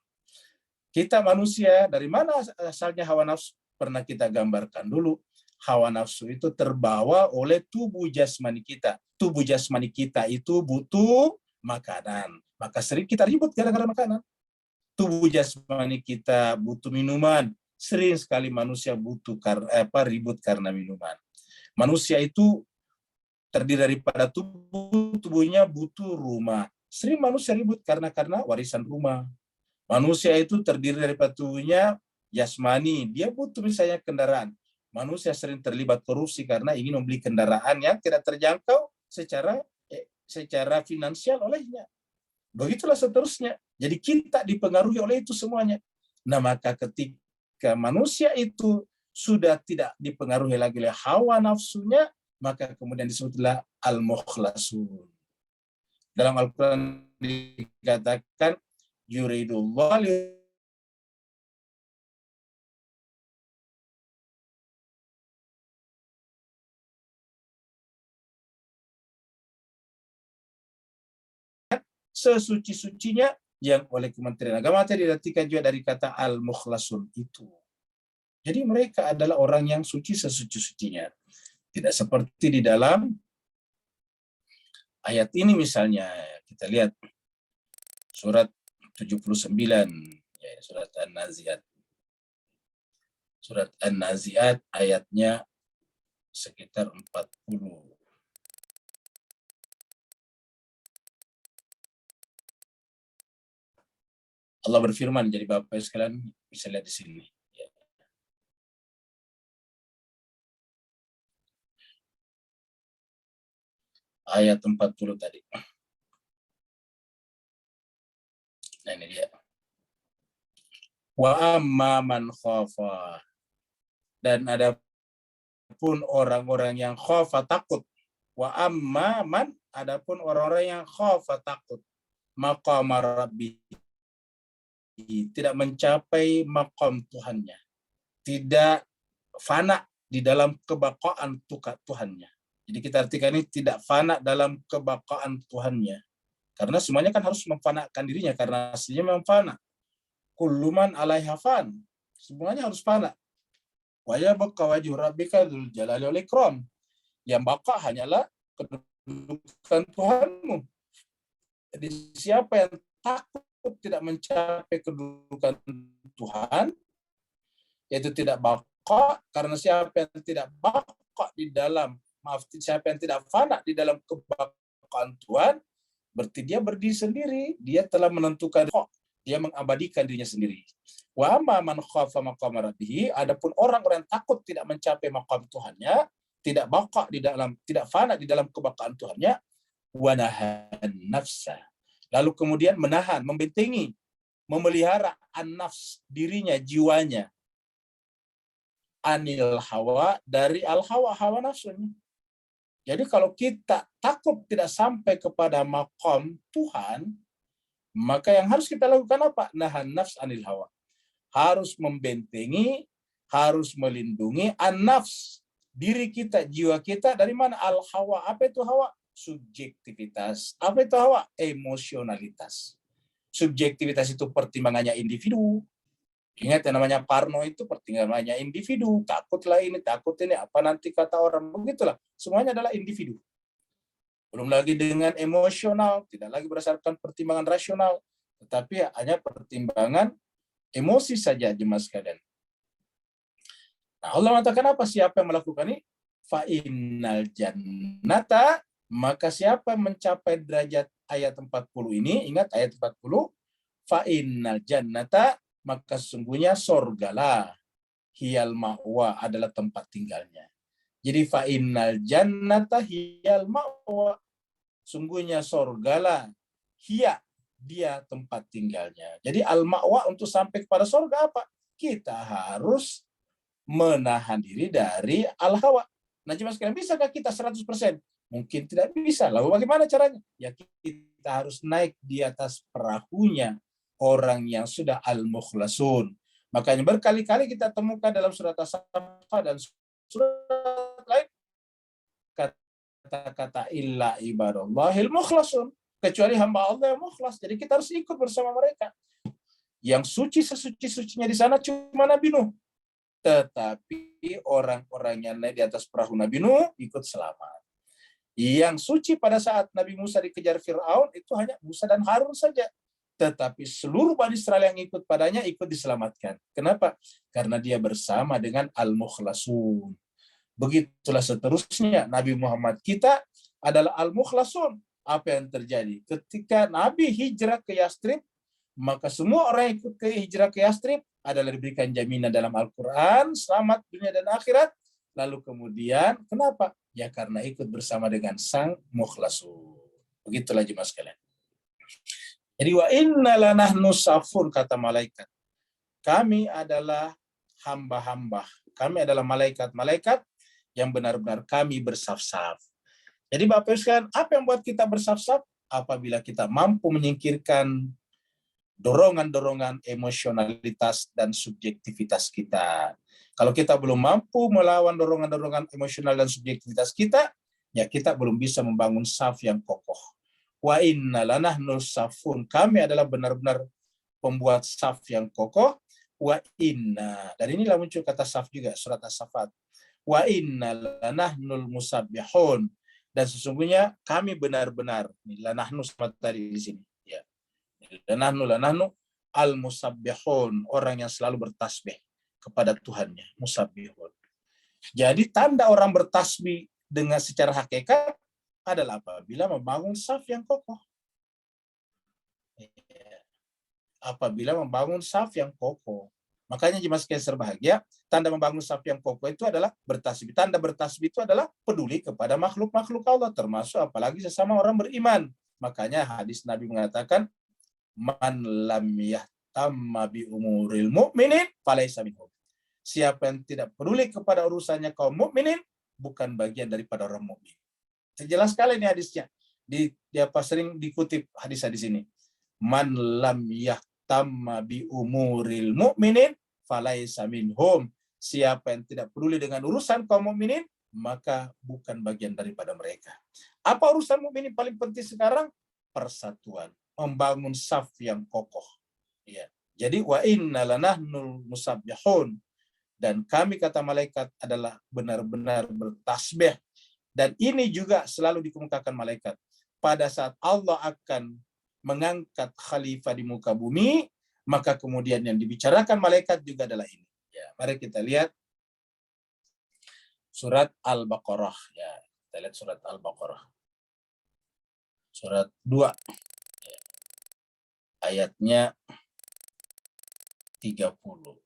Kita manusia, dari mana asalnya hawa nafsu? Pernah kita gambarkan dulu. Hawa nafsu itu terbawa oleh tubuh jasmani kita. Tubuh jasmani kita itu butuh makanan. Maka sering kita ribut gara-gara makanan. Tubuh jasmani kita butuh minuman. Sering sekali manusia ribut karena minuman. Manusia itu terdiri daripada tubuhnya butuh rumah. Sering manusia ribut karena warisan rumah. Manusia itu terdiri daripada tubuhnya jasmani. Dia butuh misalnya kendaraan. Manusia sering terlibat korupsi karena ingin membeli kendaraan yang tidak terjangkau secara finansial olehnya. Begitulah seterusnya. Jadi kita dipengaruhi oleh itu semuanya. Nah, maka ketika manusia itu sudah tidak dipengaruhi lagi oleh hawa nafsunya, maka kemudian disebutlah al-mukhlasun. Dalam Al-Quran dikatakan, yuridullah sesuci-sucinya yang oleh Kementerian Agama tadi diartikan juga dari kata al-mukhlasun itu. Jadi mereka adalah orang yang suci sesuci-sucinya. Tidak seperti di dalam ayat ini misalnya, kita lihat surat 79, surat An-Nazi'at. Surat An-Nazi'at ayatnya sekitar 40. Allah berfirman, jadi Bapak sekalian bisa lihat di sini. ayat 40 tadi. Nah, ini dia. Wa amma man khafa, dan ada pun orang-orang yang khafa takut. Wa amma man, adapun orang-orang yang khafa takut maqama rabbi, tidak mencapai maqam Tuhannya, tidak fana di dalam kebakaan Tuhannya. Jadi kita artikan ini tidak fana dalam kebakaan Tuhannya. Karena semuanya kan harus memfanakan dirinya, karena aslinya memang fana. Kulluman alaiha fan. Semuanya harus fana. Wa yabqa wajhu rabbika dzul jalali wal ikram. Yang baka hanyalah kedudukan Tuhanmu. Jadi siapa yang takut tidak mencapai kedudukan Tuhan, yaitu tidak baka, karena siapa yang tidak baka di dalam, siapa yang tidak fana di dalam kebakaan Tuhan, berarti dia berdiri sendiri, dia telah menentukan, dia mengabadikan dirinya sendiri. Wa amma man khafa maqama rabbih, adapun orang-orang yang takut tidak mencapai maqam Tuhannya, tidak baka di dalam, tidak fana di dalam kebakaan Tuhannya, wa nahan nafsa, lalu kemudian menahan, membentengi, memelihara an-nafs, dirinya, jiwanya, anil hawa, dari al-hawa, hawa nafsunya. Jadi kalau kita takut tidak sampai kepada maqam Tuhan, maka yang harus kita lakukan apa? Nahan nafs anil hawa. Harus membentengi, harus melindungi an-nafs, diri kita, jiwa kita dari mana? Al-hawa. Apa itu hawa? Subjektivitas. Apa itu hawa? Emosionalitas. Subjektivitas itu pertimbangannya individu. Ingat yang namanya parno itu pertimbangannya individu. Takutlah ini, takut ini, apa nanti kata orang. Begitulah. Semuanya adalah individu. Belum lagi dengan emosional, tidak lagi berdasarkan pertimbangan rasional, tetapi hanya pertimbangan emosi saja, jemaah sekalian. Nah, Allah mengatakan apa? Siapa yang melakukan ini? Fa innal jannata, maka siapa yang mencapai derajat ayat 40 ini, ingat ayat 40, fa innal jannata, maka sesungguhnya sorgalah, hiyal ma'wa, adalah tempat tinggalnya. Jadi fa innal jannata hiyal ma'wa, sungguhnya sorgalah, hiya, dia tempat tinggalnya. Jadi al-ma'wa, untuk sampai kepada sorga apa? Kita harus menahan diri dari al-hawa. Nah, cuma sekalian, bisakah kita 100%? Mungkin tidak bisa. Lalu bagaimana caranya? Ya, kita harus naik di atas perahunya orang yang sudah al-mukhlasun. Makanya berkali-kali kita temukan dalam surat As-Saffat dan surat lain kata-kata illa ibadallahil mukhlasun, kecuali hamba Allah yang mukhlas. Jadi kita harus ikut bersama mereka. Yang suci sesuci-sucinya di sana cuma Nabi Nuh. Tetapi orang-orang yang naik di atas perahu Nabi Nuh ikut selamat. Yang suci pada saat Nabi Musa dikejar Fir'aun itu hanya Musa dan Harun saja. Tetapi seluruh Bani Israel yang ikut padanya ikut diselamatkan. Kenapa? Karena dia bersama dengan al-mukhlasun. Begitulah seterusnya. Nabi Muhammad kita adalah al-mukhlasun. Apa yang terjadi? Ketika Nabi hijrah ke Yastrib, maka semua orang yang ikut ke hijrah ke Yastrib adalah diberikan jaminan dalam Al-Quran, selamat dunia dan akhirat. Lalu kemudian, kenapa? Ya karena ikut bersama dengan sang mukhlasun. Begitulah jemaah sekalian. Jadi wa inna lanahnu safun, kata malaikat. Kami adalah hamba-hamba. Kami adalah malaikat-malaikat yang benar-benar kami bersaf-saf. Jadi Bapak Ibu sekalian, apa yang buat kita bersaf-saf? Apabila kita mampu menyingkirkan dorongan-dorongan emosionalitas dan subjektivitas kita. Kalau kita belum mampu melawan dorongan-dorongan emosional dan subjektivitas kita, ya kita belum bisa membangun saf yang kokoh. Wa inna lanahnu safun, kami adalah benar-benar pembuat saf yang kokoh. Wa inna, dan inilah muncul kata saf juga, surat As-Saffat. Wa inna lanahnul musabbihun, dan sesungguhnya kami benar-benar, lanahnu seperti tadi di sini. Ya. Lanahnu al-musabbihun, orang yang selalu bertasbih kepada Tuhannya, musabbihun. Jadi tanda orang bertasbih dengan secara hakikat adalah apabila membangun saf yang kokoh. Apabila membangun saf yang kokoh. Makanya jemaah sekalian berbahagia, tanda membangun saf yang kokoh itu adalah bertasbih. Tanda bertasbih itu adalah peduli kepada makhluk-makhluk Allah, termasuk apalagi sesama orang beriman. Makanya hadis Nabi mengatakan, man lam yahtamma bi umuril mu'minin falaysa minhum. Siapa yang tidak peduli kepada urusannya kaum mukminin bukan bagian daripada orang mukmin. Jelas sekali ini hadisnya. Sering dikutip hadis-hadis ini. Man lam yahtamma bi umuril mu'minin falaysa minhum. Siapa yang tidak peduli dengan urusan kaum mukminin maka bukan bagian daripada mereka. Apa urusan mukminin paling penting sekarang? Persatuan, membangun saf yang kokoh. Ya. Jadi wa inna lanahnul musabbihun, dan kami kata malaikat adalah benar-benar bertasbih. Dan ini juga selalu dikemukakan malaikat. Pada saat Allah akan mengangkat khalifah di muka bumi, maka kemudian yang dibicarakan malaikat juga adalah ini. Ya, mari kita lihat surat Al-Baqarah. Ya, kita lihat surat Al-Baqarah. Surat 2. Ya, ayatnya 30.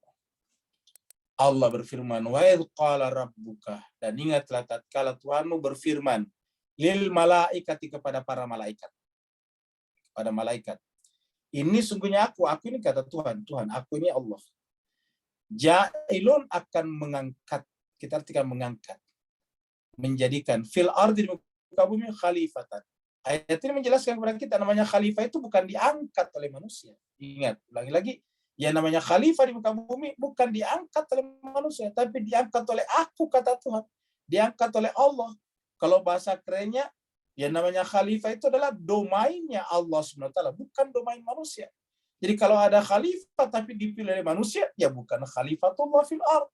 Allah berfirman, wa idh qala rabbuka, dan ingatlah tatkala Tuhanmu berfirman, lil malaikati, kepada para malaikat. Kepada malaikat. Ini sungguhnya aku ini kata Tuhan, aku ini Allah. Ja'ilun, akan mengangkat, kita artikan mengangkat. Menjadikan fil ardi, di muka bumi, khalifatan. Ayat ini menjelaskan kepada kita, namanya khalifah itu bukan diangkat oleh manusia. Ingat, ulangi lagi. Ya, namanya khalifah di muka bumi bukan diangkat oleh manusia, tapi diangkat oleh aku, kata Tuhan. Diangkat oleh Allah. Kalau bahasa kerennya, ya namanya khalifah itu adalah domainnya Allah SWT, bukan domain manusia. Jadi kalau ada khalifah tapi dipilih oleh manusia, ya bukan khalifatullah fil ard.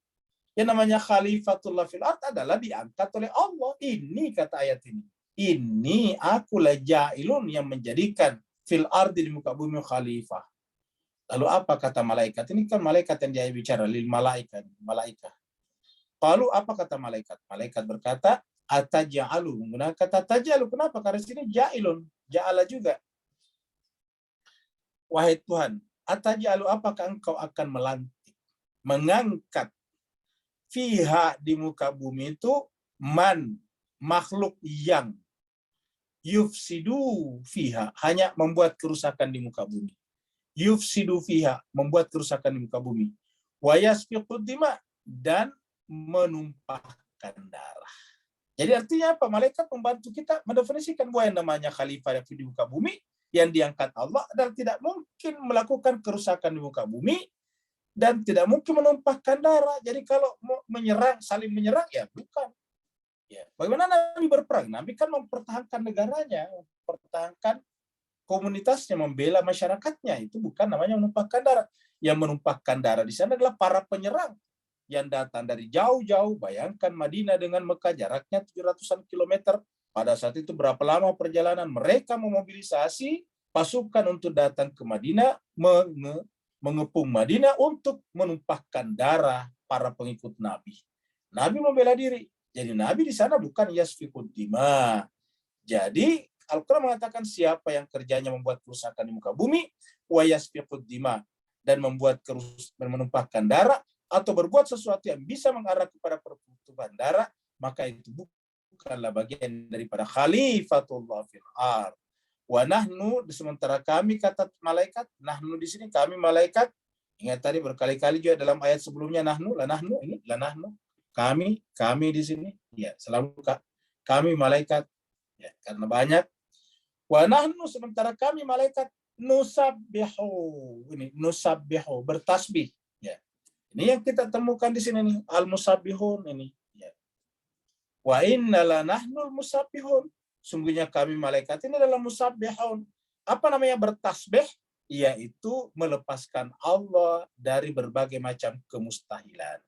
Ya namanya khalifatullah fil ard adalah diangkat oleh Allah. Ini kata ayat ini. Ini akulah ja'ilun, yang menjadikan fil ardi, di muka bumi, khalifah. Lalu apa kata malaikat? Ini kan malaikat yang dia bicara, lil malaikat. Lalu apa kata malaikat? Malaikat berkata, ataja'alu, menggunakan kata taja'alu. Kenapa? Karena sini ja'ilun, ja'ala juga. Wahai Tuhan, ataja'alu, apakah engkau akan melantik, mengangkat fiha, di muka bumi itu, man, makhluk yang yufsidu fiha, hanya membuat kerusakan di muka bumi. Yufsidu fiha, membuat kerusakan di muka bumi. Wa yasfiqud dima, dan menumpahkan darah. Jadi artinya apa? Malaikat membantu kita mendefinisikan bahwa yang namanya khalifah di muka bumi yang diangkat Allah adalah tidak mungkin melakukan kerusakan di muka bumi dan tidak mungkin menumpahkan darah. Jadi kalau mau menyerang, saling menyerang, ya bukan. Ya. Bagaimana Nabi berperang? Nabi kan mempertahankan negaranya, mempertahankan komunitasnya, membela masyarakatnya. Itu bukan namanya menumpahkan darah. Yang menumpahkan darah di sana adalah para penyerang yang datang dari jauh-jauh. Bayangkan Madinah dengan Mekah jaraknya 700-an kilometer. Pada saat itu berapa lama perjalanan? Mereka memobilisasi pasukan untuk datang ke Madinah, mengepung Madinah untuk menumpahkan darah para pengikut Nabi. Nabi membela diri. Jadi Nabi di sana bukan yasfiqud dima. Jadi Al-Quran mengatakan siapa yang kerjanya membuat kerusakan di muka bumi, wa yasfiqud dima, dan membuat dan menumpahkan darah, atau berbuat sesuatu yang bisa mengarah kepada pertumpahan darah, maka itu bukanlah bagian daripada khalifatullah fil ard. Wa nahnu, sementara kami, kata malaikat, nahnu di sini kami malaikat. Ingat tadi berkali-kali juga dalam ayat sebelumnya, nahnu, la nahnu, ini la nahnu. Kami di sini, ya selalu kami malaikat, ya karena banyak. Wa nahnu, sementara kami malaikat, nusabbihu, ini nusabbihu, bertasbih, ya. Ini yang kita temukan di sini nih, al-musabbihun ini, ya. Wa inna lanahnul musabbihun, sungguhnya kami malaikat ini adalah musabbihun. Apa namanya bertasbih? Yaitu melepaskan Allah dari berbagai macam kemustahilan.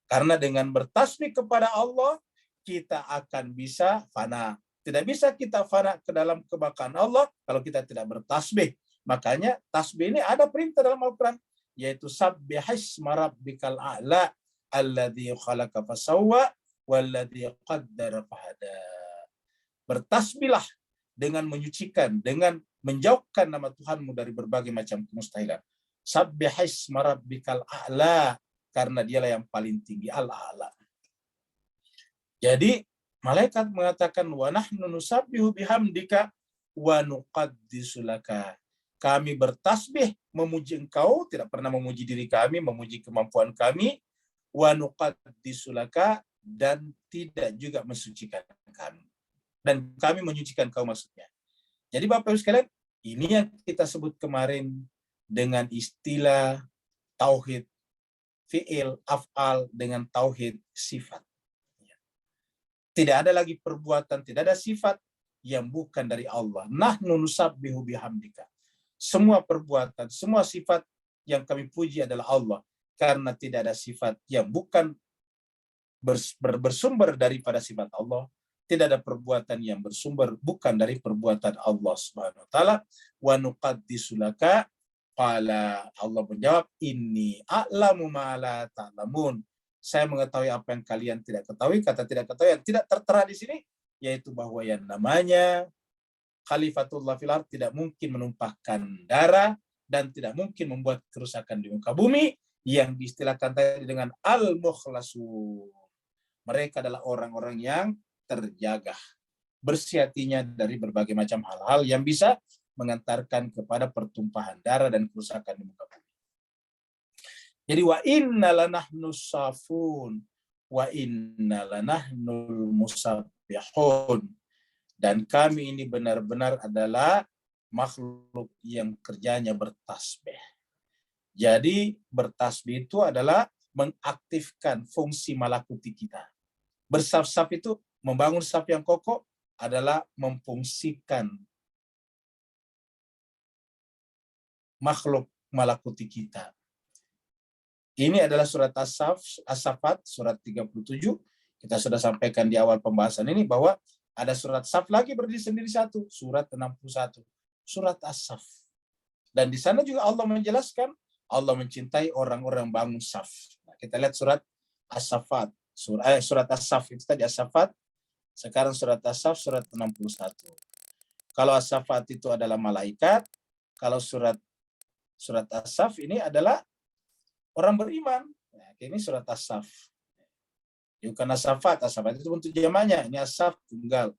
Karena dengan bertasbih kepada Allah, kita akan bisa fana. Tidak bisa kita fana ke dalam kebaikan Allah kalau kita tidak bertasbih. Makanya tasbih ini ada perintah dalam Al-Quran, yaitu sabbihisma rabbikal a'la alladzi khalaqa fasawwa walladzi qaddara fahada. Bertasbihlah dengan menyucikan, dengan menjauhkan nama Tuhanmu dari berbagai macam kemustahilan. Sabbihisma rabbikal a'la, karena dialah yang paling tinggi, al-a'la. Jadi malaikat mengatakan wa nahnu nusabbihu bihamdika wa nuqaddisu laka. Kami bertasbih memuji engkau, tidak pernah memuji diri kami, memuji kemampuan kami, wa nuqaddisu laka, dan tidak juga mensucikan kami. Dan kami menyucikan kau maksudnya. Jadi Bapak Ibu sekalian, ini yang kita sebut kemarin dengan istilah tauhid fi'il, af'al dengan tauhid sifat. Tidak ada lagi perbuatan, tidak ada sifat yang bukan dari Allah. Nahnu nusabbihu bihamdika. Semua perbuatan, semua sifat yang kami puji adalah Allah. Karena tidak ada sifat yang bukan bersumber daripada sifat Allah. Tidak ada perbuatan yang bersumber bukan dari perbuatan Allah Subhanahu wa taala. Wa nuqaddisu laka, qala, Allah menjawab, inni a'lamu ma la ta'lamun. Saya mengetahui apa yang kalian tidak ketahui. Kata tidak ketahui yang tidak tertera di sini yaitu bahwa yang namanya Khalifatullah fil ardh tidak mungkin menumpahkan darah dan tidak mungkin membuat kerusakan di muka bumi, yang diistilahkan tadi dengan al-mukhlasun. Mereka adalah orang-orang yang terjaga, bersih hatinya dari berbagai macam hal-hal yang bisa mengantarkan kepada pertumpahan darah dan kerusakan di muka bumi. Jadi wa inna lanahnu safun wa inna lanahnul musabbihun. Dan kami ini benar-benar adalah makhluk yang kerjanya bertasbih. Jadi bertasbih itu adalah mengaktifkan fungsi malakuti kita. Bersaf-saf itu, membangun saf yang kokoh adalah memfungsikan makhluk malakuti kita. Ini adalah surat As-Saffat, surat 37. Kita sudah sampaikan di awal pembahasan ini bahwa ada surat Saf lagi berdiri sendiri satu, surat 61, surat As-Saff. Dan di sana juga Allah menjelaskan, Allah mencintai orang-orang bangun saf. Nah, kita lihat surat As-Saffat, surat As-Saff itu tadi As-Saffat, sekarang surat As-Saff, surat 61. Kalau As-Saffat itu adalah malaikat, kalau surat As-Saff ini adalah orang beriman. Nah, ini surat As-Saff. Bukan As-Saffat, As-Saffat itu bentuk jamaknya. Ini As-Saff tunggal.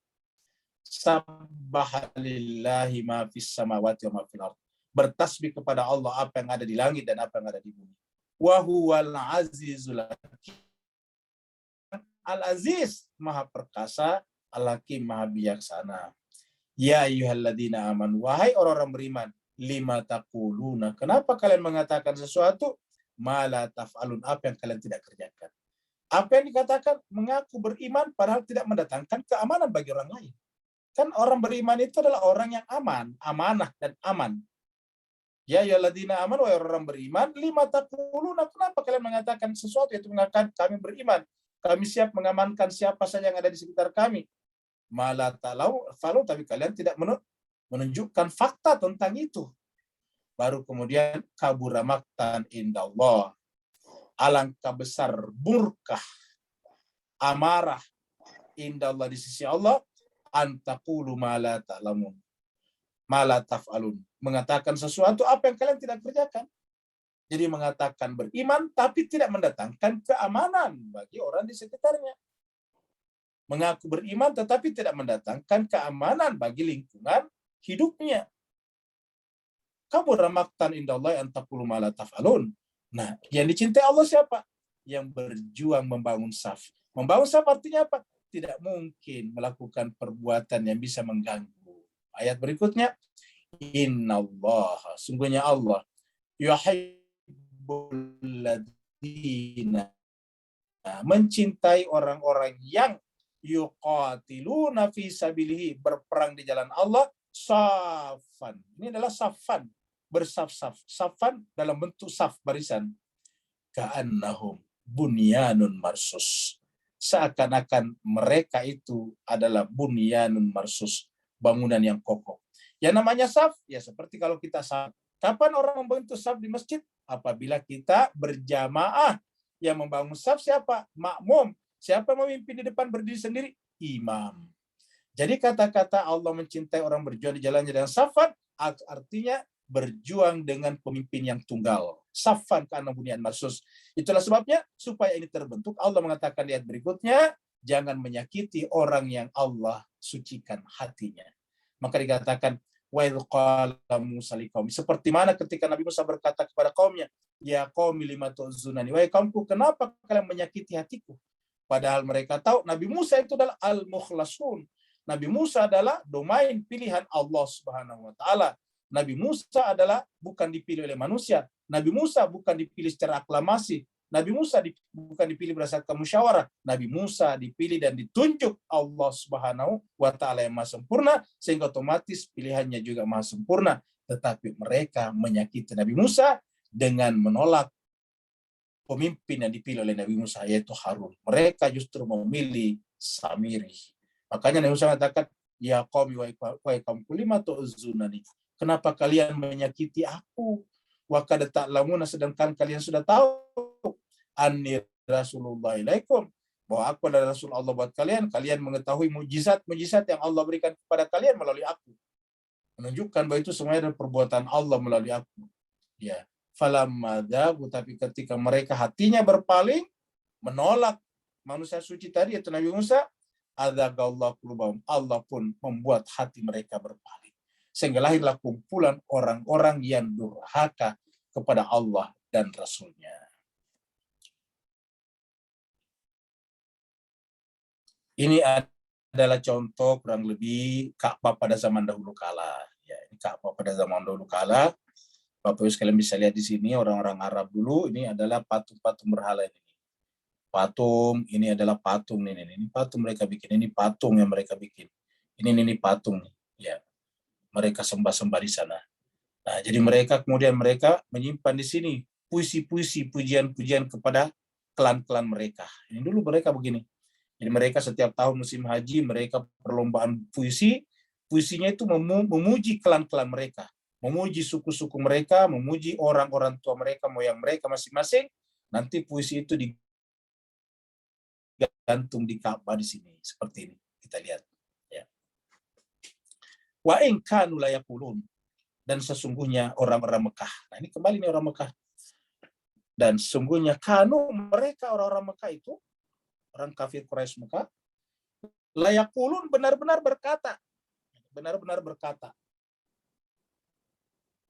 Sabbaha lillahi ma fis samawati wa ma fil ardh. Bertasbih kepada Allah apa yang ada di langit dan apa yang ada di bumi. Wa huwal azizul hakim. Al-Aziz, Maha Perkasa, Al-Hakim, Maha Bijaksana. Ya ayyuhalladzina amanu, wahai orang-orang beriman, lima taquluna, kenapa kalian mengatakan sesuatu ma la taf'alun, apa yang kalian tidak kerjakan? Apa yang dikatakan mengaku beriman padahal tidak mendatangkan keamanan bagi orang lain. Kan orang beriman itu adalah orang yang aman, amanah dan aman. Ya ayyuhalladzina amanu, wahai orang beriman, lima taquluna, kenapa kalian mengatakan sesuatu yaitu mengatakan kami beriman, kami siap mengamankan siapa saja yang ada di sekitar kami. Malah falu, tapi kalian tidak menunjukkan fakta tentang itu. Baru kemudian kabura maqtan indallah. Alangkah besar murkah, amarah indallah di sisi Allah, antaqulu ma la ta'lamun, ma la taf'alun, mengatakan sesuatu apa yang kalian tidak kerjakan. Jadi mengatakan beriman tapi tidak mendatangkan keamanan bagi orang di sekitarnya. Mengaku beriman tetapi tidak mendatangkan keamanan bagi lingkungan hidupnya. Kabura maqtan indallah antaqulu ma la taf'alun. Nah, yang dicintai Allah siapa? Yang berjuang membangun saf. Membangun saf artinya apa? Tidak mungkin melakukan perbuatan yang bisa mengganggu. Ayat berikutnya, Innallah, sungguhnya Allah, yuhibbul ladzina, mencintai orang-orang yang yuqatiluna fi sabilihi, berperang di jalan Allah, safan. Ini adalah safan, bersaf-saf. Safan dalam bentuk saf, barisan. Ka'annahum bunyanun marsus. Seakan-akan mereka itu adalah bunyanun marsus, bangunan yang kokoh. Yang namanya saf, ya seperti kalau kita saf. Kapan orang membentuk saf di masjid? Apabila kita berjamaah. Yang membangun saf siapa? Makmum. Siapa yang memimpin di depan berdiri sendiri? Imam. Jadi kata-kata Allah mencintai orang berjuang di jalannya dengan safan, artinya berjuang dengan pemimpin yang tunggal. Safan kana bunyan marsus. Itulah sebabnya supaya ini terbentuk, Allah mengatakan di ayat berikutnya, jangan menyakiti orang yang Allah sucikan hatinya. Maka dikatakan, wa idh qala Musa liqaumi, seperti mana ketika Nabi Musa berkata kepada kaumnya, ya qaumi lima tu'zunani, wahai kaumku, kenapa kalian menyakiti hatiku? Padahal mereka tahu Nabi Musa itu adalah al-mukhlasun. Nabi Musa adalah domain pilihan Allah Subhanahu wa taala. Nabi Musa adalah bukan dipilih oleh manusia. Nabi Musa bukan dipilih secara aklamasi. Nabi Musa bukan dipilih berdasarkan musyawarah. Nabi Musa dipilih dan ditunjuk Allah Subhanahu wa taala yang maha sempurna, sehingga otomatis pilihannya juga maha sempurna. Tetapi mereka menyakiti Nabi Musa dengan menolak pemimpin yang dipilih oleh Nabi Musa, yaitu Harun. Mereka justru memilih Samiri. Makanya Nabi Musa mengatakan, ya qaumi wa kaumku lima tu'zunani. Kenapa kalian menyakiti aku? Wa qad ta'lamuna, sedangkan kalian sudah tahu anni rasulullah ilaikum, bahwa aku adalah rasul Allah buat kalian. Kalian mengetahui mujizat-mujizat yang Allah berikan kepada kalian melalui aku. Menunjukkan bahwa itu semuanya adalah perbuatan Allah melalui aku. Ya, falamma dzabu, tapi ketika mereka hatinya berpaling, menolak manusia suci tadi, yaitu Nabi Musa, adzagallahu qulubahum, Allah pun membuat hati mereka berpaling. Sehingga lahirlah kumpulan orang-orang yang durhaka kepada Allah dan Rasul-Nya. Ini adalah contoh kurang lebih Ka'bah pada zaman dahulu kala. Ya, ini Ka'bah pada zaman dahulu kala. Bapak Ibu sekalian bisa lihat di sini, orang-orang Arab dulu ini adalah patung-patung berhala ini. Patung, ini adalah patung ini patung mereka bikin, ini patung yang mereka bikin. Ini patung nih. Ya. Mereka sembah-sembah di sana. Nah, jadi mereka menyimpan di sini puisi-puisi, pujian-pujian kepada klan-klan mereka. Ini dulu mereka begini. Jadi mereka setiap tahun musim haji, mereka perlombaan puisi. Puisinya itu memuji klan-klan mereka, memuji suku-suku mereka, memuji orang-orang tua mereka, moyang mereka masing-masing. Nanti puisi itu digantung di Ka'bah di sini, seperti ini. Kita lihat. Wa in kanu la yaqulun, dan sesungguhnya orang-orang Mekah. Nah, ini kembali nih orang Mekah. Dan sesungguhnya kanu, mereka orang-orang Mekah itu, orang kafir Quraisy Mekah, la yaqulun, benar-benar berkata. Benar-benar berkata.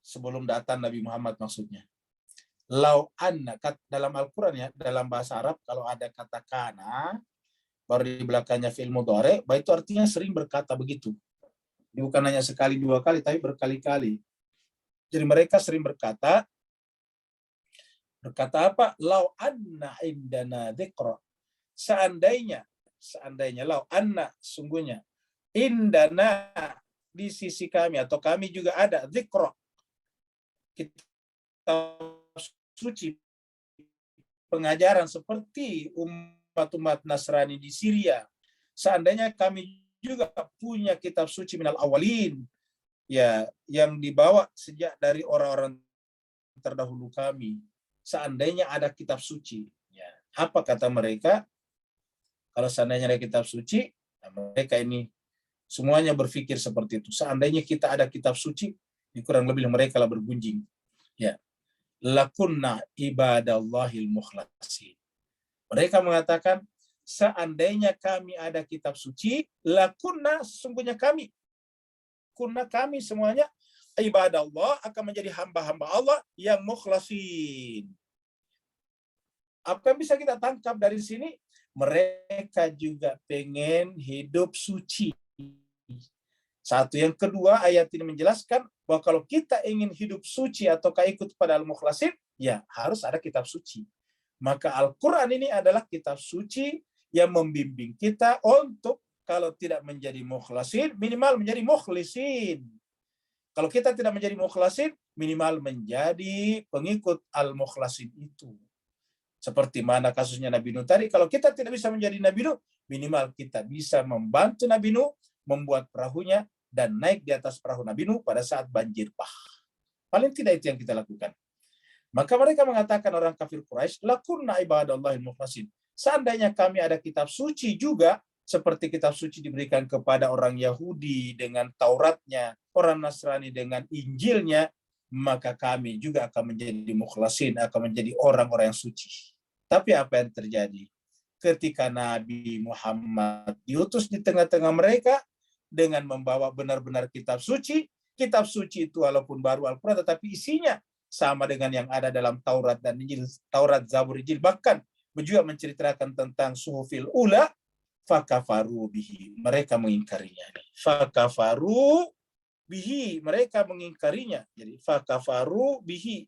Sebelum datang Nabi Muhammad maksudnya. Lau anna, dalam Al-Quran ya, dalam bahasa Arab, kalau ada kata kana, baru di belakangnya fi'il mudhari', itu artinya sering berkata begitu. Bukan hanya sekali dua kali, tapi berkali-kali. Jadi mereka sering berkata apa? Lau anna indana dzikra. Seandainya lau anna, sungguhnya indana, di sisi kami atau kami juga ada dzikra, kitab suci, pengajaran seperti umat-umat Nasrani di Syria. Seandainya kami juga punya kitab suci minal awalin, ya, yang dibawa sejak dari orang-orang terdahulu kami. Seandainya ada kitab suci, ya, apa kata mereka? Kalau seandainya ada kitab suci, nah mereka ini semuanya berpikir seperti itu. Seandainya kita ada kitab suci, ini kurang lebih mereka lah bergunjing. Ya, lakunna ibadallahil mukhlasin. Mereka mengatakan, seandainya kami ada kitab suci, lakunna, sesungguhnya kami semuanya ibadah Allah, akan menjadi hamba-hamba Allah yang mukhlasin. Apa yang bisa kita tangkap dari sini? Mereka juga pengen hidup suci. Satu. Yang kedua, ayat ini menjelaskan bahwa kalau kita ingin hidup suci atau ikut pada al-mukhlasin, ya harus ada kitab suci. Maka Al-Quran ini adalah kitab suci yang membimbing kita untuk kalau tidak menjadi mukhlasin, minimal menjadi mukhlisin. Kalau kita tidak menjadi mukhlasin, minimal menjadi pengikut al-mukhlasin itu. Seperti mana kasusnya Nabi Nuh tadi, kalau kita tidak bisa menjadi Nabi Nuh, minimal kita bisa membantu Nabi Nuh membuat perahunya dan naik di atas perahu Nabi Nuh pada saat banjir bah. Paling tidak itu yang kita lakukan. Maka mereka mengatakan orang kafir Quraisy, lakunna ibadallahil mukhlasin. Seandainya kami ada kitab suci juga, seperti kitab suci diberikan kepada orang Yahudi dengan Tauratnya, orang Nasrani dengan Injilnya, maka kami juga akan menjadi mukhlasin, akan menjadi orang-orang yang suci. Tapi apa yang terjadi? Ketika Nabi Muhammad diutus di tengah-tengah mereka dengan membawa benar-benar kitab suci itu walaupun baru Al-Quran, tetapi isinya sama dengan yang ada dalam Taurat dan Injil, Taurat, Zabur, Injil, bahkan juga menceritakan tentang suhufil ula, fakafaru bihi, mereka mengingkarinya. Fakafaru bihi, mereka mengingkarinya. Jadi fakafaru bihi,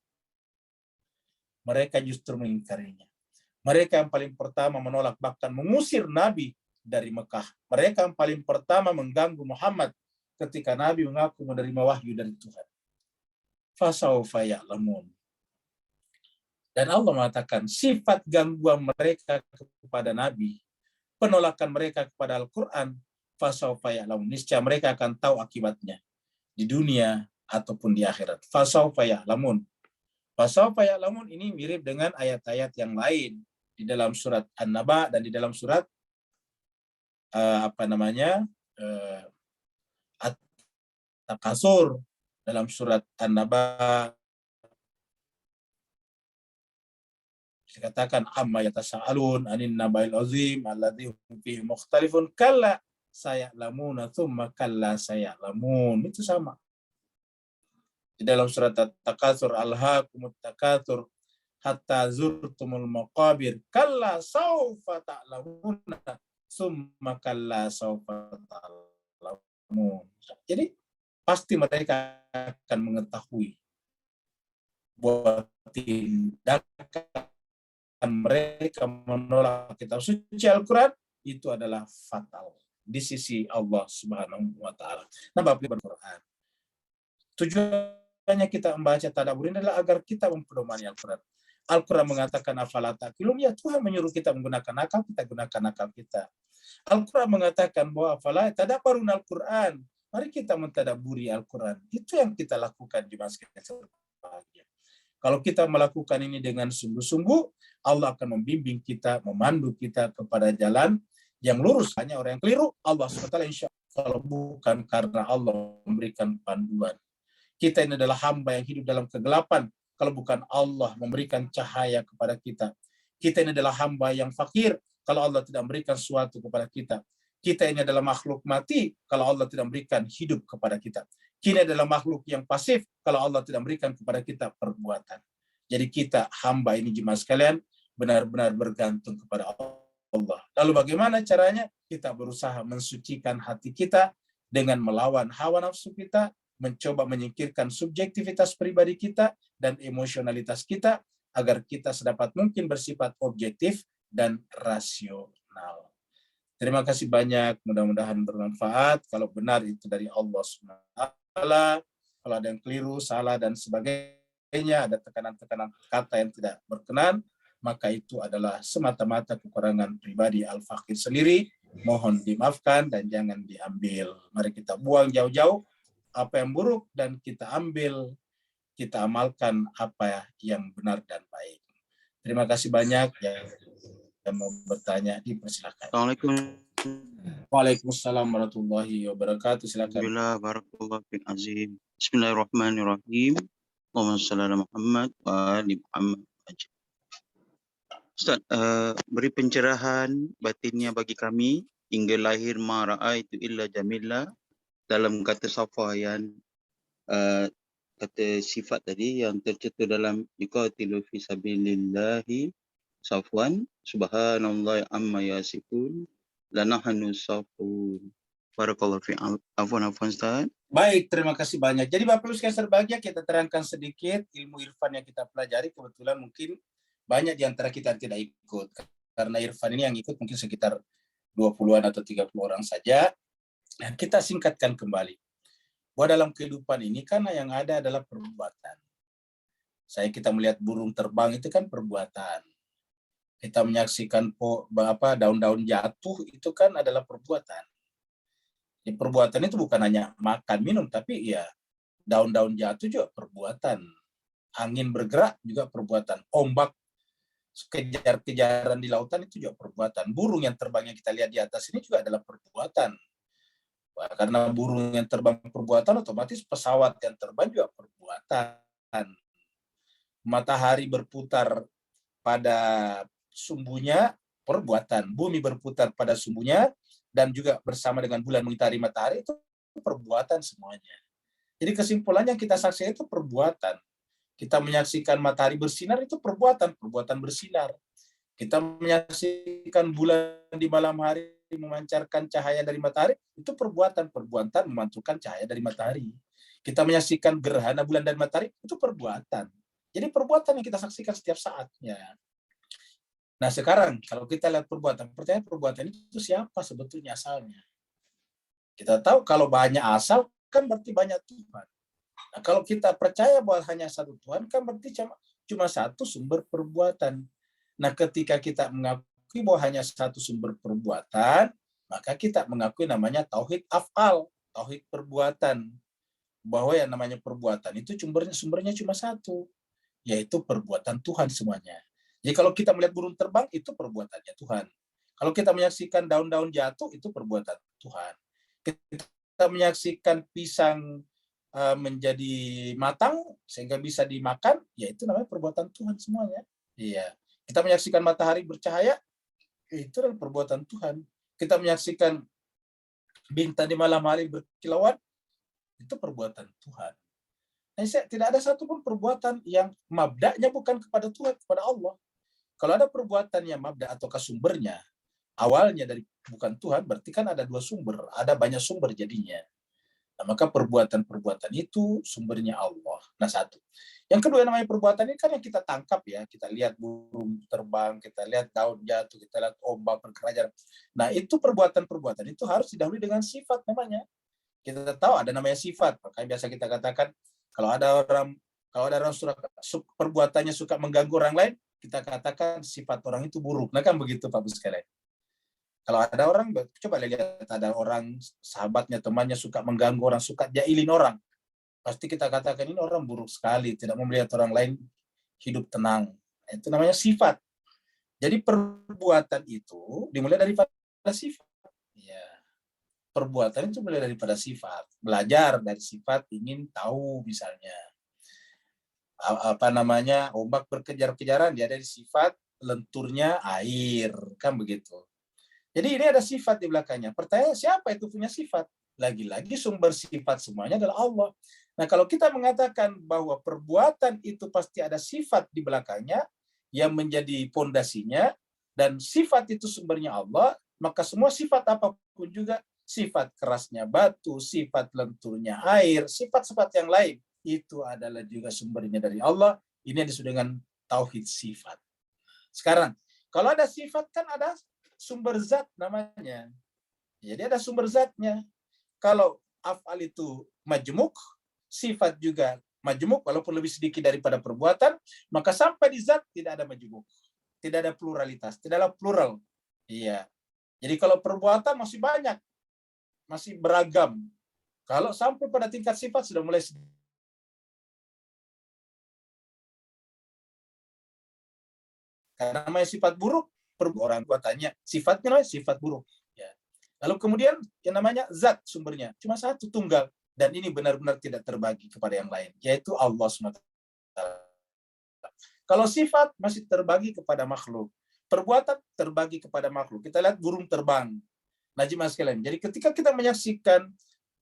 mereka justru mengingkarinya. Mereka yang paling pertama menolak, bahkan mengusir Nabi dari Mekah. Mereka yang paling pertama mengganggu Muhammad ketika Nabi mengaku menerima wahyu dari Tuhan. Fasawfa ya'lamun. Dan Allah mengatakan sifat gangguan mereka kepada Nabi, penolakan mereka kepada Al-Quran, fasawfa ya'lamun, niscaya mereka akan tahu akibatnya di dunia ataupun di akhirat. Fasawfa ya'lamun. Fasawfa ya'lamun ini mirip dengan ayat-ayat yang lain di dalam surat An-Naba dan di dalam surat At-Takasur. Dalam surat An-Naba dikatakan amma yatasaalun anin nabail azim alladzi hum fihi mukhtalifun kalla saya'lamuna tsumma kalla saya'lamun. Itu sama. Di dalam surat At-Takasur, alhaakumut takatsur hatta zurtumul maqabir kalla saufa ta'lamuna tsumma kalla saufa ta'lamun. Jadi pasti mereka akan mengetahui bahwa tindakan mereka menolak kitab suci Al-Quran itu adalah fatal di sisi Allah Subhanahu wa Ta'ala. Nah, Bapak Al-Quran, tujuannya kita membaca tadabbur ini adalah agar kita memperdomani Al-Quran. Al-Quran mengatakan afala taqilun, ya Tuhan menyuruh kita menggunakan akal, kita gunakan akal kita. Al-Quran mengatakan bahwa afala tadabbarun Al-Quran, mari kita mentadabburi Al-Quran. Itu yang kita lakukan di masjid berbahagia. Kalau kita melakukan ini dengan sungguh-sungguh, Allah akan membimbing kita, memandu kita kepada jalan yang lurus. Hanya orang yang keliru, Allah SWT insya Allah, kalau bukan karena Allah memberikan panduan. Kita ini adalah hamba yang hidup dalam kegelapan, kalau bukan Allah memberikan cahaya kepada kita. Kita ini adalah hamba yang fakir, kalau Allah tidak memberikan sesuatu kepada kita. Kita ini adalah makhluk mati kalau Allah tidak memberikan hidup kepada kita. Kita adalah makhluk yang pasif kalau Allah tidak memberikan kepada kita perbuatan. Jadi kita hamba ini jemaah sekalian benar-benar bergantung kepada Allah. Lalu bagaimana caranya? Kita berusaha mensucikan hati kita dengan melawan hawa nafsu kita, mencoba menyingkirkan subjektivitas pribadi kita dan emosionalitas kita agar kita sedapat mungkin bersifat objektif dan rasional. Terima kasih banyak, mudah-mudahan bermanfaat. Kalau benar itu dari Allah SWT, kalau ada yang keliru, salah, dan sebagainya, ada tekanan-tekanan kata yang tidak berkenan, maka itu adalah semata-mata kekurangan pribadi Al-Fakir sendiri. Mohon dimaafkan dan jangan diambil. Mari kita buang jauh-jauh apa yang buruk dan kita ambil, kita amalkan apa yang benar dan baik. Terima kasih banyak yang mau bertanya, dipersilakan. Assalamualaikum. Waalaikumsalam warahmatullahi wabarakatuh. Silakan. Alhamdulillah, barakallahu fiik azim. Bismillahirrahmanirrahim. Allahumma shalli ala Muhammad wa ali Muhammad. Ustaz, beri pencerahan batinnya bagi kami hingga lahir ma ra'aitu illa jamila dalam kata safa yang kata sifat tadi yang tercetus dalam yuqatilu fi sabilillahi safwan subhanallah amma yasifun lanahnu safun. Barakallahu fi afwan Ustaz. Baik, terima kasih banyak. Jadi Bapak Ibu sekalian berbahagia, kita terangkan sedikit ilmu irfan yang kita pelajari. Kebetulan mungkin banyak di antara kita yang tidak ikut. Karena irfan ini yang ikut mungkin sekitar 20-an atau 30 orang saja. Nah, kita singkatkan kembali. Bahwa dalam kehidupan ini karena yang ada adalah perbuatan. Kita melihat burung terbang itu kan perbuatan. Kita menyaksikan daun-daun jatuh itu kan adalah perbuatan. Jadi perbuatan itu bukan hanya makan minum, tapi ya daun-daun jatuh juga perbuatan. Angin bergerak juga perbuatan. Ombak kejar-kejaran di lautan itu juga perbuatan. Burung yang terbang yang kita lihat di atas ini juga adalah perbuatan. Karena burung yang terbang perbuatan, otomatis pesawat yang terbang juga perbuatan. Matahari berputar pada sumbunya, perbuatan. Bumi berputar pada sumbunya, dan juga bersama dengan bulan mengitari matahari, itu perbuatan semuanya. Jadi kesimpulannya kita saksikan itu perbuatan. Kita menyaksikan matahari bersinar itu perbuatan bersinar. Kita menyaksikan bulan di malam hari memancarkan cahaya dari matahari, itu perbuatan memantulkan cahaya dari matahari. Kita menyaksikan gerhana bulan dan matahari, itu perbuatan. Jadi perbuatan yang kita saksikan setiap saatnya. Nah sekarang kalau kita lihat perbuatan, pertanyaan perbuatan itu siapa sebetulnya asalnya? Kita tahu kalau banyak asal kan berarti banyak Tuhan. Nah, kalau kita percaya bahwa hanya satu Tuhan kan berarti cuma satu sumber perbuatan. Nah ketika kita mengakui bahwa hanya satu sumber perbuatan, maka kita mengakui namanya tauhid af'al, tauhid perbuatan. Bahwa yang namanya perbuatan itu sumbernya cuma satu, yaitu perbuatan Tuhan semuanya. Jadi kalau kita melihat burung terbang, itu perbuatannya Tuhan. Kalau kita menyaksikan daun-daun jatuh, itu perbuatan Tuhan. Kita menyaksikan pisang menjadi matang sehingga bisa dimakan, ya itu namanya perbuatan Tuhan semuanya. Iya. Kita menyaksikan matahari bercahaya, itu adalah perbuatan Tuhan. Kita menyaksikan bintang di malam hari berkilauan, itu perbuatan Tuhan. Nah, tidak ada satupun perbuatan yang mabda'nya bukan kepada Tuhan, kepada Allah. Kalau ada perbuatan yang mabda' atau sumbernya awalnya dari bukan Tuhan, berarti kan ada dua sumber, ada banyak sumber jadinya. Nah, maka perbuatan-perbuatan itu sumbernya Allah. Nah, satu. Yang kedua namanya perbuatan ini kan yang kita tangkap ya, kita lihat burung terbang, kita lihat daun jatuh, kita lihat ombak berkerajaan. Nah, itu perbuatan-perbuatan itu harus didahului dengan sifat namanya. Kita tahu ada namanya sifat, makanya biasa kita katakan kalau ada orang perbuatannya suka mengganggu orang lain, kita katakan sifat orang itu buruk. Nah kan begitu Pak Bu sekalian. Kalau ada orang, coba lihat ada orang sahabatnya, temannya suka mengganggu orang, suka jailin orang, pasti kita katakan ini orang buruk sekali, tidak mau melihat orang lain hidup tenang. Itu namanya sifat. Jadi perbuatan itu dimulai daripada sifat. Ya. Perbuatan itu mulai daripada sifat. Belajar dari sifat, ingin tahu misalnya. Ombak berkejar-kejaran, dia dari sifat lenturnya air. Kan begitu. Jadi ini ada sifat di belakangnya. Pertanyaan siapa itu punya sifat? Lagi-lagi sumber sifat semuanya adalah Allah. Nah kalau kita mengatakan bahwa perbuatan itu pasti ada sifat di belakangnya yang menjadi pondasinya, dan sifat itu sumbernya Allah, maka semua sifat apapun juga, sifat kerasnya batu, sifat lenturnya air, sifat-sifat yang lain, itu adalah juga sumbernya dari Allah. Ini yang disebut dengan tauhid sifat. Sekarang, kalau ada sifat kan ada sumber zat namanya. Jadi ada sumber zatnya. Kalau af'al itu majmuk, sifat juga majmuk, walaupun lebih sedikit daripada perbuatan, maka sampai di zat tidak ada majmuk. Tidak ada pluralitas, tidak ada plural. Iya. Jadi kalau perbuatan masih banyak, masih beragam. Kalau sampai pada tingkat sifat sudah mulai karena namanya sifat buruk, orang buatannya sifatnya namanya sifat buruk. Ya. Lalu kemudian yang namanya zat sumbernya cuma satu tunggal, dan ini benar-benar tidak terbagi kepada yang lain, yaitu Allah SWT. Kalau sifat masih terbagi kepada makhluk, perbuatan terbagi kepada makhluk. Kita lihat burung terbang. Najimah sekalian. Jadi ketika kita menyaksikan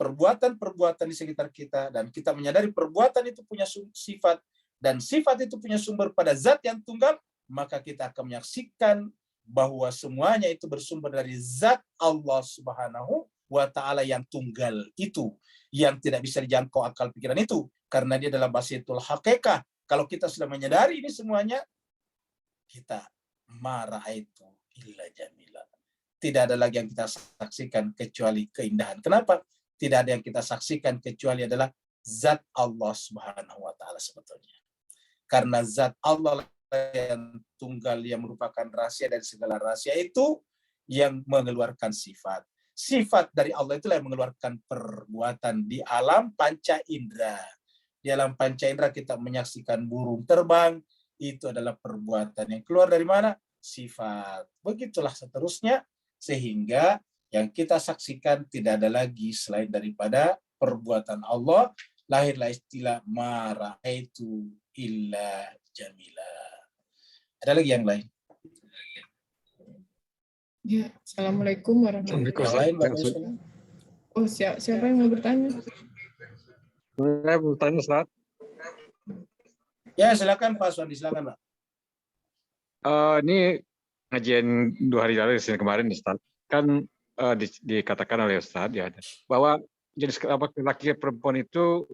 perbuatan-perbuatan di sekitar kita dan kita menyadari perbuatan itu punya sifat dan sifat itu punya sumber pada zat yang tunggal, maka kita akan menyaksikan bahwa semuanya itu bersumber dari zat Allah Subhanahu wa Ta'ala yang tunggal itu, yang tidak bisa dijangkau akal pikiran itu, karena dia adalah basitul haqiqah. Kalau kita sudah menyadari ini semuanya, kita marah itu illa jamila. Tidak ada lagi yang kita saksikan kecuali keindahan. Kenapa? Tidak ada yang kita saksikan kecuali adalah zat Allah Subhanahu wa Ta'ala sebetulnya. Karena zat Allah yang tunggal, yang merupakan rahasia dari segala rahasia, itu yang mengeluarkan sifat. Sifat dari Allah itulah yang mengeluarkan perbuatan di alam panca indera. Di alam panca indera kita menyaksikan burung terbang, itu adalah perbuatan yang keluar dari mana? Sifat. Begitulah seterusnya, sehingga yang kita saksikan tidak ada lagi selain daripada perbuatan Allah, lahirlah istilah ma ra'aitu illa jamila. Ada lagi yang lain? Ya, assalamualaikum warahmatullahi Yang lain Bapak wabarakatuh. Yusuf? Oh, siapa yang mau bertanya? Saya bertanya, Ustaz. Ya, silakan Pak Suwandi, silakan Pak. Ini kajian 2 hari lalu Senin kemarin, Ustaz. Kan dikatakan oleh Ustaz ya bahwa jenis laki perempuan itu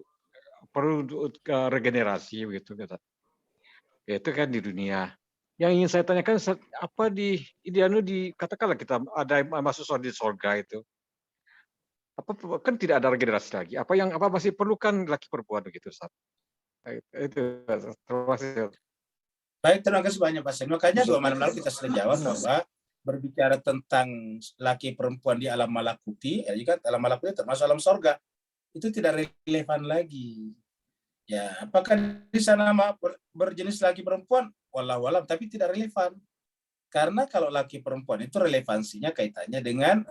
perlu regenerasi begitu kata. Yaitu kan di dunia. Yang ingin saya tanyakan apa di idealnya dikatakanlah kita ada masuk di surga itu. Apa kan tidak ada regenerasi lagi. Apa masih perlukan laki perempuan begitu, Ustaz? Itu terima kasih. Baik, terima kasih banyak Pak Sen. Makanya 2 malam lalu kita sudah jawab bahwa berbicara tentang laki perempuan di alam malakuti, ya kan alam malakuti termasuk alam sorga, itu tidak relevan lagi. Ya, apakah di sana berjenis laki perempuan? Wallahu alam, tapi tidak relevan. Karena kalau laki perempuan itu relevansinya kaitannya dengan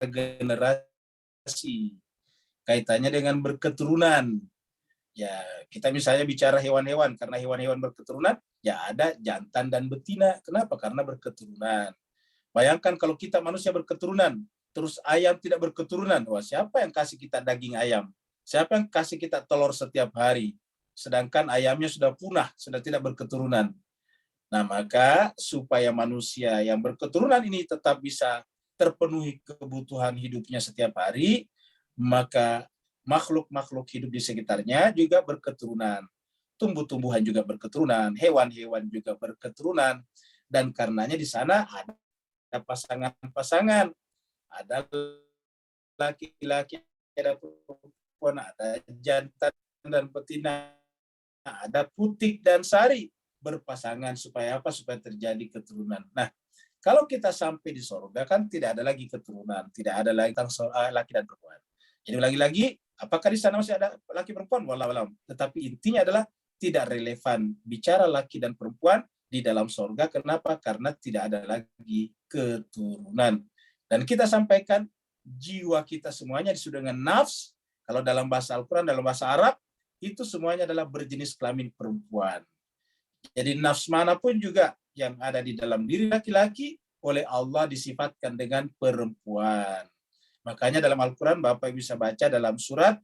regenerasi, kaitannya dengan berketurunan. Ya, kita misalnya bicara hewan-hewan, karena hewan-hewan berketurunan, ya ada jantan dan betina. Kenapa? Karena berketurunan. Bayangkan kalau kita manusia berketurunan, terus ayam tidak berketurunan. Wah, siapa yang kasih kita daging ayam? Siapa yang kasih kita telur setiap hari? Sedangkan ayamnya sudah punah, sudah tidak berketurunan. Nah, maka supaya manusia yang berketurunan ini tetap bisa terpenuhi kebutuhan hidupnya setiap hari, maka makhluk-makhluk hidup di sekitarnya juga berketurunan. Tumbuh-tumbuhan juga berketurunan, hewan-hewan juga berketurunan. Dan karenanya di sana ada pasangan-pasangan, ada laki-laki, ada perempuan, ada jantan dan betina, ada putik dan sari berpasangan supaya apa? Supaya terjadi keturunan. Nah, kalau kita sampai di surga kan tidak ada lagi keturunan, tidak ada lagi laki dan perempuan. Jadi lagi-lagi, apakah di sana masih ada laki perempuan? Wallahu alam. Tetapi intinya adalah tidak relevan bicara laki dan perempuan di dalam surga. Kenapa? Karena tidak ada lagi keturunan. Dan kita sampaikan jiwa kita semuanya disudah dengan nafs. Kalau dalam bahasa Al-Quran, dalam bahasa Arab, itu semuanya adalah berjenis kelamin perempuan. Jadi nafs manapun juga yang ada di dalam diri laki-laki oleh Allah disifatkan dengan perempuan. Makanya dalam Al-Quran Bapak bisa baca dalam surat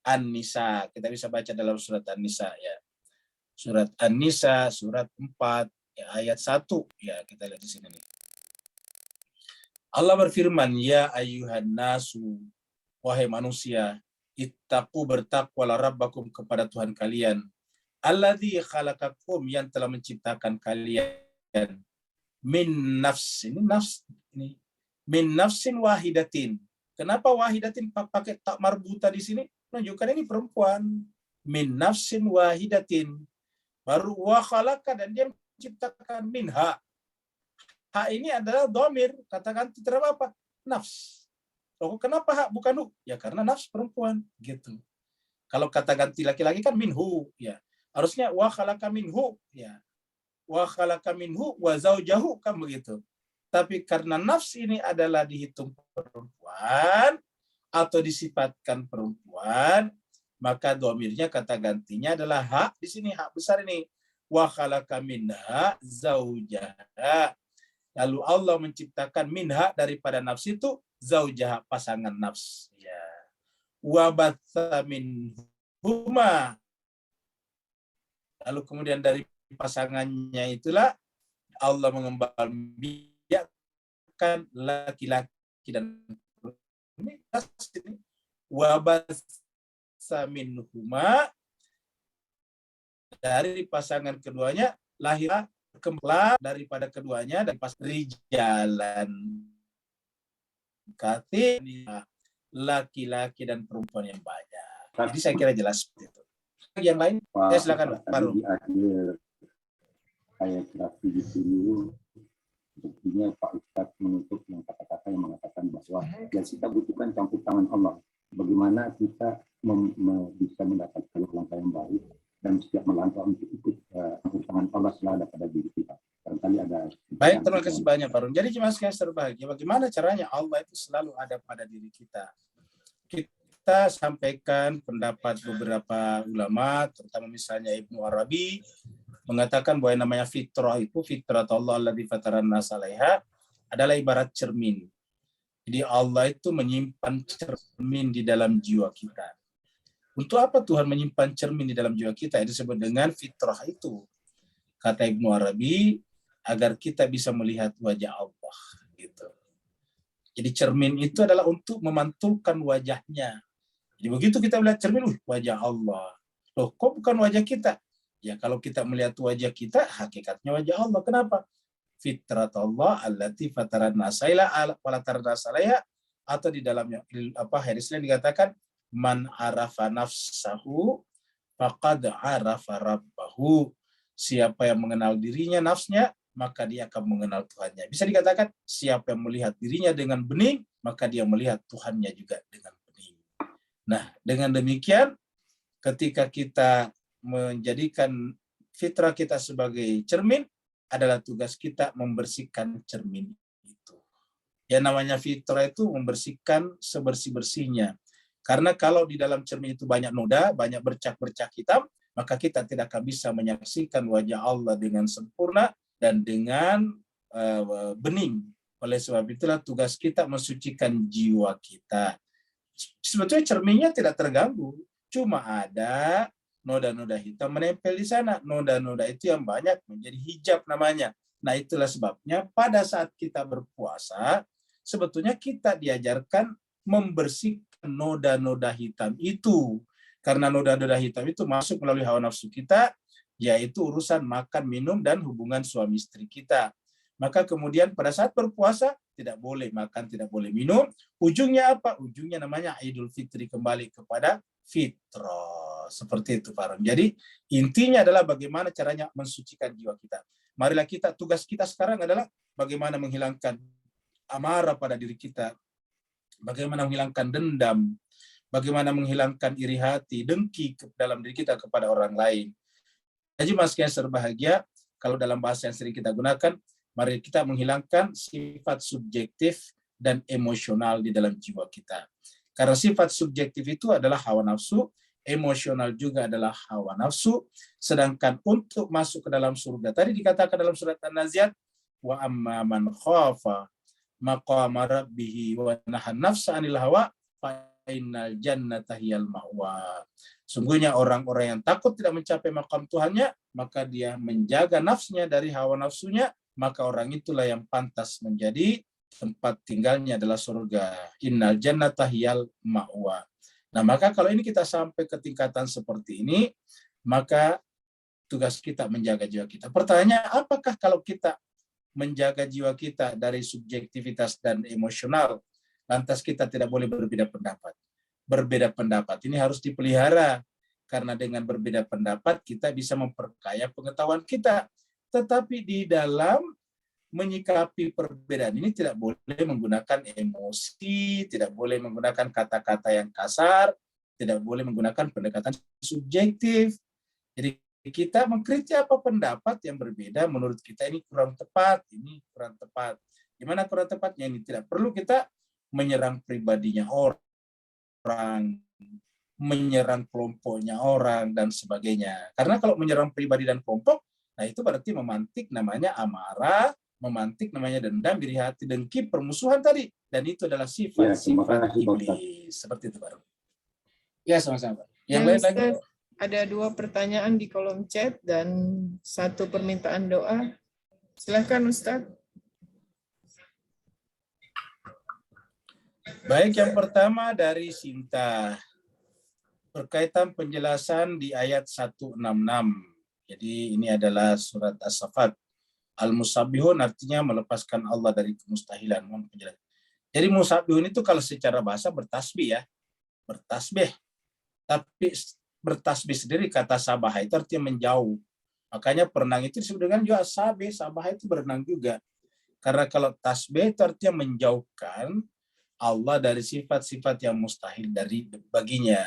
An-Nisa. Kita bisa baca dalam surat An-Nisa ya. Surat An-Nisa, surat 4, ya, ayat 1. Ya, kita lihat di sini nih. Allah berfirman, ya ayyuhan nasu, wahai manusia, ittaqu bertakwalah rabbakum kepada Tuhan kalian. Alladzi khalaqakum yang telah menciptakan kalian min nafs, ini nafs ini min nafsin wahidatin. Kenapa wahidatin pakai tak marbuta di sini? Menunjukkan ini perempuan. Min nafsin wahidatin. Baru wa khalaqa dan dia menciptakan minha. Ha ini adalah dhamir, katakan terapa apa? Nafs. Oh, kenapa ha bukan hu? Ya karena nafs perempuan gitu. Kalau kata ganti laki-laki kan minhu ya. Harusnya wa khalaqa minhu ya. Wa khalaqa minhu wa zaujahu kan begitu. Tapi karena nafs ini adalah dihitung perempuan atau disifatkan perempuan, maka dhamirnya kata gantinya adalah hak. Di sini hak besar ini. Wa khalaqa minha zaujaha. Lalu Allah menciptakan minha daripada nafs itu zaujaha, pasangan nafs. Ya. Wa batha minhuma. Lalu kemudian dari pasangannya itulah Allah mengembang biakkan laki-laki dan perempuan. Wa batha minhuma, dari pasangan keduanya lahirlah kembali daripada keduanya dan pas rijalan kathir, laki-laki dan perempuan yang banyak. Jadi saya kira jelas seperti itu. Yang lain, ya silakan Baru. Di akhir ayat terakhir di sini, sepertinya Pak Ustadz menutup yang kata-kata yang mengatakan bahwa yang kita butuhkan campur tangan Allah. Bagaimana kita bisa mendapatkan langkah yang baik dan setiap melangkah untuk ikut campur tangan Allah selalu ada pada diri kita. Barangkali ada. Baik, terima kasih banyak Baru. Jadi jemaah sekalian berbahagia, bagaimana caranya Allah itu selalu ada pada diri kita. kita sampaikan pendapat beberapa ulama, terutama misalnya Ibnu Arabi, mengatakan bahwa yang namanya fitrah itu, fitrat Allah alladzi fataran nas 'alaiha, adalah ibarat cermin. Jadi Allah itu menyimpan cermin di dalam jiwa kita. Untuk apa Tuhan menyimpan cermin di dalam jiwa kita? Itu disebut dengan fitrah itu. Kata Ibnu Arabi, agar kita bisa melihat wajah Allah. Gitu. Jadi cermin itu adalah untuk memantulkan wajahnya. Jadi begitu kita melihat cermin, wajah Allah. Loh, kok bukan wajah kita? Ya kalau kita melihat wajah kita, hakikatnya wajah Allah. Kenapa? Fitrat Allah allati fataran nasaila wala tarnasalaya, atau di dalamnya hadis lain dikatakan man arafa nafsahu faqad arafa rabbahu. Siapa yang mengenal dirinya nafsnya, maka dia akan mengenal Tuhannya. Bisa dikatakan siapa yang melihat dirinya dengan bening, maka dia melihat Tuhannya juga dengan bening. Nah, dengan demikian ketika kita menjadikan fitrah kita sebagai cermin, adalah tugas kita membersihkan cermin itu. Ya namanya fitrah itu membersihkan sebersih-bersihnya. Karena kalau di dalam cermin itu banyak noda, banyak bercak-bercak hitam, maka kita tidak akan bisa menyaksikan wajah Allah dengan sempurna dan dengan bening. Oleh sebab itulah tugas kita mensucikan jiwa kita. Sebetulnya cerminnya tidak terganggu, cuma ada noda-noda hitam menempel di sana. Noda-noda itu yang banyak menjadi hijab namanya. Nah, itulah sebabnya pada saat kita berpuasa, sebetulnya kita diajarkan membersihkan noda-noda hitam itu. Karena noda-noda hitam itu masuk melalui hawa nafsu kita, yaitu urusan makan, minum, dan hubungan suami istri kita. Maka kemudian pada saat berpuasa, tidak boleh makan, tidak boleh minum. Ujungnya apa? Ujungnya namanya Idul Fitri, kembali kepada fitrah. Seperti itu, Pak. Jadi intinya adalah bagaimana caranya mensucikan jiwa kita. Marilah kita, tugas kita sekarang adalah bagaimana menghilangkan amarah pada diri kita, bagaimana menghilangkan dendam, bagaimana menghilangkan iri hati, dengki dalam diri kita kepada orang lain. Jadi mas yang berbahagia, kalau dalam bahasa yang sering kita gunakan, mari kita menghilangkan sifat subjektif dan emosional di dalam jiwa kita. Karena sifat subjektif itu adalah hawa nafsu, emosional juga adalah hawa nafsu, sedangkan untuk masuk ke dalam surga, tadi dikatakan dalam surat An-Nazi'at, wa amma man khafa maqama rabbih wa nahan nafsa 'anil hawa fa innal jannata hiyal ma'wa. Sungguhnya orang-orang yang takut tidak mencapai maqam Tuhannya, maka dia menjaga nafsunya dari hawa nafsunya, maka orang itulah yang pantas menjadi tempat tinggalnya adalah surga. Innal jannata hiyal ma'wa. Nah, maka kalau ini kita sampai ke tingkatan seperti ini, maka tugas kita menjaga jiwa kita. Pertanyaannya, apakah kalau kita menjaga jiwa kita dari subjektivitas dan emosional, lantas kita tidak boleh berbeda pendapat? Berbeda pendapat ini harus dipelihara, karena dengan berbeda pendapat kita bisa memperkaya pengetahuan kita. Tetapi di dalam menyikapi perbedaan ini tidak boleh menggunakan emosi, tidak boleh menggunakan kata-kata yang kasar, tidak boleh menggunakan pendekatan subjektif. Jadi kita mengkritik apa pendapat yang berbeda, menurut kita ini kurang tepat, ini kurang tepat. Gimana kurang tepatnya? Ini tidak perlu kita menyerang pribadinya orang, menyerang kelompoknya orang, dan sebagainya. Karena kalau menyerang pribadi dan kelompok, nah itu berarti memantik namanya amarah, memantik namanya dendam, iri hati, dengki, permusuhan tadi. Dan itu adalah sifat-sifat iblis. Seperti itu, Pak. Ya, sama-sama. Yang lain lagi? Ada 2 pertanyaan di kolom chat dan 1 permintaan doa. Silakan, Ustaz. Baik, yang pertama dari Sinta. Berkaitan penjelasan di ayat 166. Jadi ini adalah surat As-Saffat. Al-Musabbihun artinya melepaskan Allah dari kemustahilan. Jadi musabbihun itu kalau secara bahasa bertasbih ya. Bertasbih. Tapi bertasbih sendiri kata sabah itu artinya menjauh. Makanya berenang itu disebut dengan juga sabih. Sabah itu berenang juga. Karena kalau tasbih itu artinya menjauhkan Allah dari sifat-sifat yang mustahil dari baginya.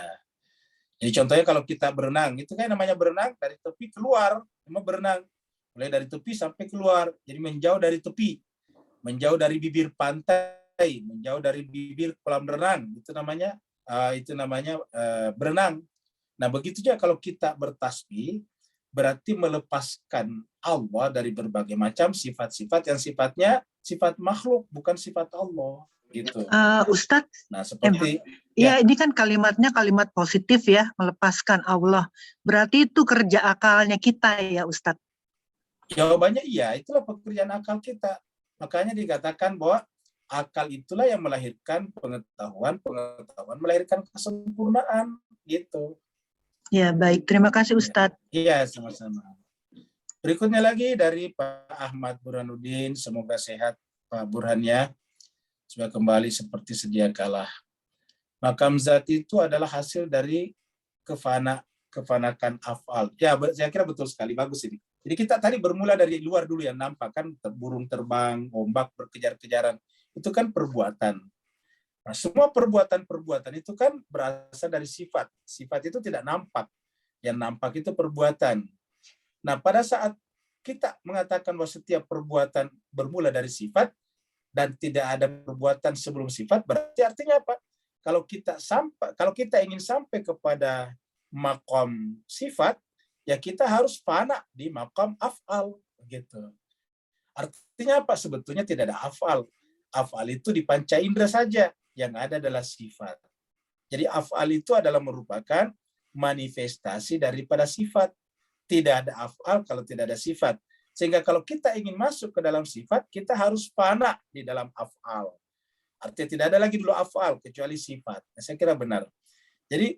Jadi contohnya kalau kita berenang, itu kan namanya berenang dari tepi keluar, memang berenang. Mulai dari tepi sampai keluar, jadi menjauh dari tepi, menjauh dari bibir pantai, menjauh dari bibir kolam renang, itu namanya itu namanya berenang. Nah, begitu juga kalau kita bertasbih, berarti melepaskan Allah dari berbagai macam sifat-sifat yang sifatnya sifat makhluk, bukan sifat Allah. Gitu. Ustadz, Nah, seperti ya ini kan kalimatnya kalimat positif ya, melepaskan Allah. Berarti itu kerja akalnya kita ya Ustadz? Jawabannya iya, itulah pekerjaan akal kita. Makanya dikatakan bahwa akal itulah yang melahirkan pengetahuan, pengetahuan melahirkan kesempurnaan, gitu. Ya, baik. Terima kasih Ustadz. Iya, sama-sama. Berikutnya lagi dari Pak Ahmad Burhanuddin, semoga sehat Pak Burhannya, supaya kembali seperti sedia kala. Makam zat itu adalah hasil dari kefanakan afal. Ya, saya kira betul sekali, bagus ini. Jadi kita tadi bermula dari luar dulu yang nampak kan, burung terbang, ombak berkejar-kejaran, itu kan perbuatan. Nah, semua perbuatan-perbuatan itu kan berasal dari sifat. Sifat itu tidak nampak. Yang nampak itu perbuatan. Nah, pada saat kita mengatakan bahwa setiap perbuatan bermula dari sifat dan tidak ada perbuatan sebelum sifat, berarti artinya apa? Kalau kita ingin sampai kepada maqam sifat, ya kita harus fana di maqam af'al, gitu. Artinya apa? Sebetulnya tidak ada af'al. Af'al itu di panca indera saja, yang ada adalah sifat. Jadi af'al itu adalah merupakan manifestasi daripada sifat. Tidak ada af'al kalau tidak ada sifat. Sehingga kalau kita ingin masuk ke dalam sifat, kita harus fana di dalam af'al. Artinya tidak ada lagi dulu af'al kecuali sifat. Nah, saya kira benar. Jadi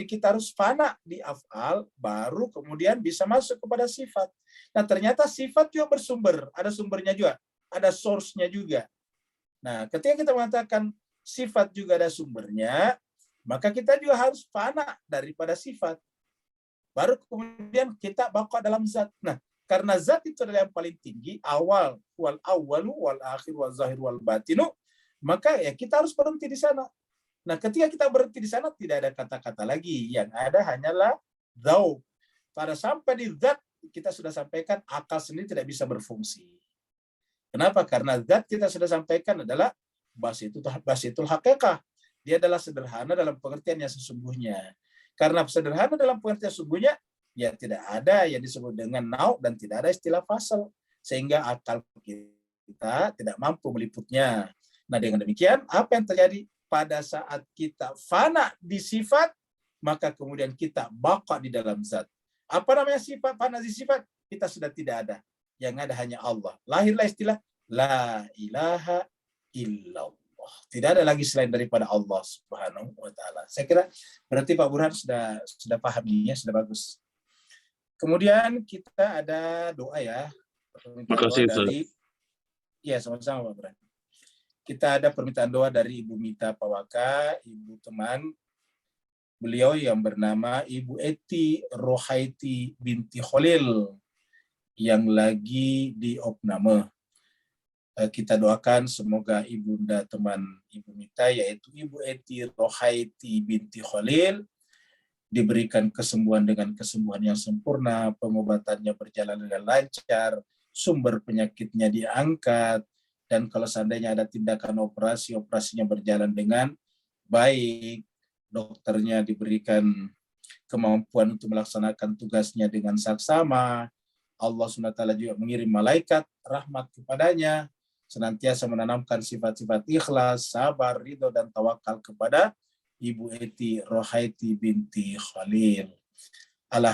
kita harus fana di af'al, baru kemudian bisa masuk kepada sifat. Nah, ternyata sifat juga bersumber, ada sumbernya juga, ada source-nya juga. Nah, ketika kita mengatakan sifat juga ada sumbernya, maka kita juga harus fana daripada sifat. Baru kemudian kita baqa dalam zat. Nah, karena zat itu adalah yang paling tinggi, awal, wal awwalu, wal akhir, wal zahir, wal batinu, maka ya kita harus berhenti di sana. Nah, ketika kita berhenti di sana, tidak ada kata-kata lagi. Yang ada hanyalah dzauq. Pada sampai di zat, kita sudah sampaikan, akal sendiri tidak bisa berfungsi. Kenapa? Karena zat kita sudah sampaikan adalah basitul haqiqah. Dia adalah sederhana dalam pengertian yang sesungguhnya. Karena sederhana dalam pengertian sesungguhnya, ya tidak ada yang disebut dengan nau' dan tidak ada istilah fasal. Sehingga akal kita tidak mampu meliputnya. Nah, dengan demikian, apa yang terjadi? Pada saat kita fana di sifat, maka kemudian kita baqa di dalam zat. Apa namanya sifat? Fana di sifat, kita sudah tidak ada. Yang ada hanya Allah. Lahirlah istilah la ilaha illallah. Tidak ada lagi selain daripada Allah Subhanahu wa taala. Saya kira berarti Pak Burhan sudah paham ini, sudah bagus. Kemudian kita ada doa ya. Terima kasih, dari ya, sama-sama Pak Burhan. Kita ada permintaan doa dari Ibu Mita Pawaka, ibu teman beliau yang bernama Ibu Eti Rohaiti binti Khalil yang lagi di opname. Kita doakan semoga ibunda teman Ibu Mita, yaitu Ibu Eti Rohaiti binti Khalil, diberikan kesembuhan dengan kesembuhan yang sempurna, pengobatannya berjalan dengan lancar, sumber penyakitnya diangkat, dan kalau seandainya ada tindakan operasi, operasinya berjalan dengan baik, dokternya diberikan kemampuan untuk melaksanakan tugasnya dengan saksama, Allah SWT juga mengirim malaikat rahmat kepadanya, senantiasa menanamkan sifat-sifat ikhlas, sabar, ridho, dan tawakal kepada Ibu Eti Rohaiti binti Khalil. Ala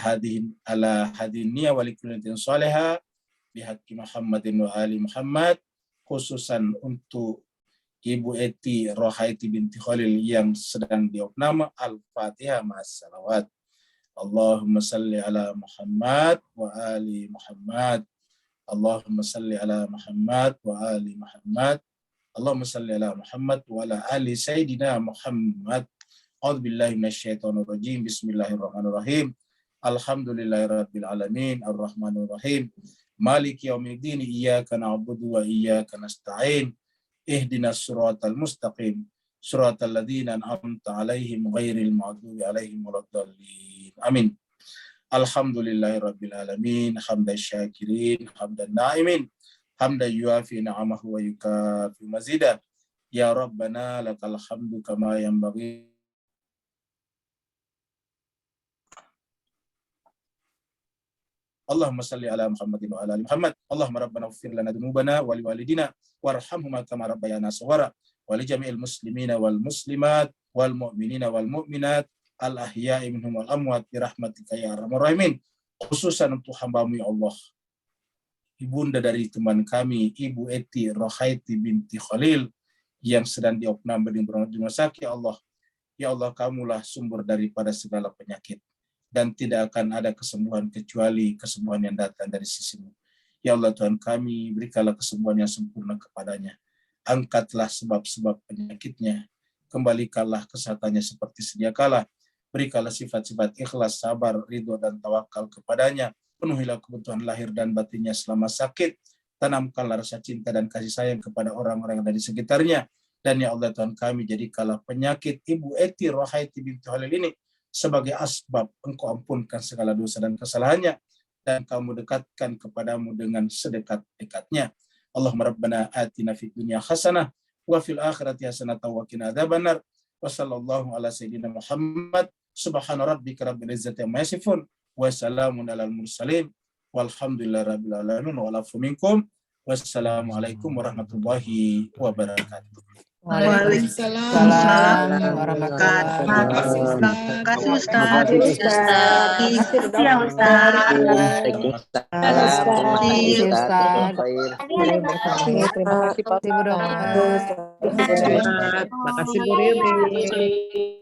hadinniya walikulitin soleha bihaqi Muhammadin wa ali Muhammad, khususan untuk Ibu Eti Rohaiti binti Khalil yang sedang diopname. Al-Fatihah ma'as salawat. Allahumma salli ala Muhammad wa ali Muhammad. Allahumma salli ala Muhammad wa ali Muhammad. Allahumma salli ala Muhammad wa ala ali Sayyidina Muhammad. A'udzu billahi minasyaitonir rajim. Bismillahirrahmanirrahim. Alhamdulillahirabbil alamin, arrahmanir rahim. Maliki yaumiddin, iyyaka na'budu wa iyyaka nasta'in. Ihdinas siratal mustaqim. Siratal ladzina an'amta 'alaihim ghairil maghdubi 'alaihim waladdallin. Amin. Alhamdulillahirabbil alamin, hamdan syakirin, hamdan na'imin, hamdan yuafi ni'amahu wa yukafi mazidah. Ya Rabbana lakal hamdu kama yanbaghi Allahumma salli ala Muhammadin wa ala ali Muhammad. Allahumma rabbana ighfir lana dzunubana wa liwalidina warhamhuma kama rabbayana shaghara wa li jami'il muslimina wal muslimat wal mu'minina wal mu'minat al ahya'i minhum wal amwat bi rahmatika ya arhamar rahimin. Khususan untuk hamba-Mu ya Allah, ibunda dari teman kami, Ibu Eti Rohaiti binti Khalil yang sedang diopnam di rumah sakit, ya Allah. Ya Allah, Kamulah sumber daripada segala penyakit. Dan tidak akan ada kesembuhan kecuali kesembuhan yang datang dari sisi-Mu. Ya Allah Tuhan kami, berikanlah kesembuhan yang sempurna kepadanya. Angkatlah sebab-sebab penyakitnya. Kembalikanlah kesehatannya seperti sedia kala. Berikanlah sifat-sifat ikhlas, sabar, ridho, dan tawakal kepadanya. Penuhilah kebutuhan lahir dan batinnya selama sakit. Tanamkanlah rasa cinta dan kasih sayang kepada orang-orang yang ada di sekitarnya. Dan ya Allah Tuhan kami, jadikanlah penyakit Ibu Eti Rohaiti binti Khalil ini sebagai asbab Engkau ampunkan segala dosa dan kesalahannya. Dan Kamu dekatkan kepadamu dengan sedekat-dekatnya. Allahumma rabbana atina fid dunya hasanah wa fil akhirati hasanah wa qina adzabannar. Wa sallallahu ala sayyidina Muhammad. Subhana rabbika rabbil izzati amma yasifun. Wassalamun alal mursalin walhamdulillahi rabbil alamin wa alafu minkum. Wassalamualaikum warahmatullahi wabarakatuh. Waalaikumsalam warahmatullahi wabarakatuh. Terima kasih Ustaz. Terima kasih Ustaz. Terima kasih Ustaz. Terima kasih Pak Ibu Dokter. Terima kasih Bu Riri.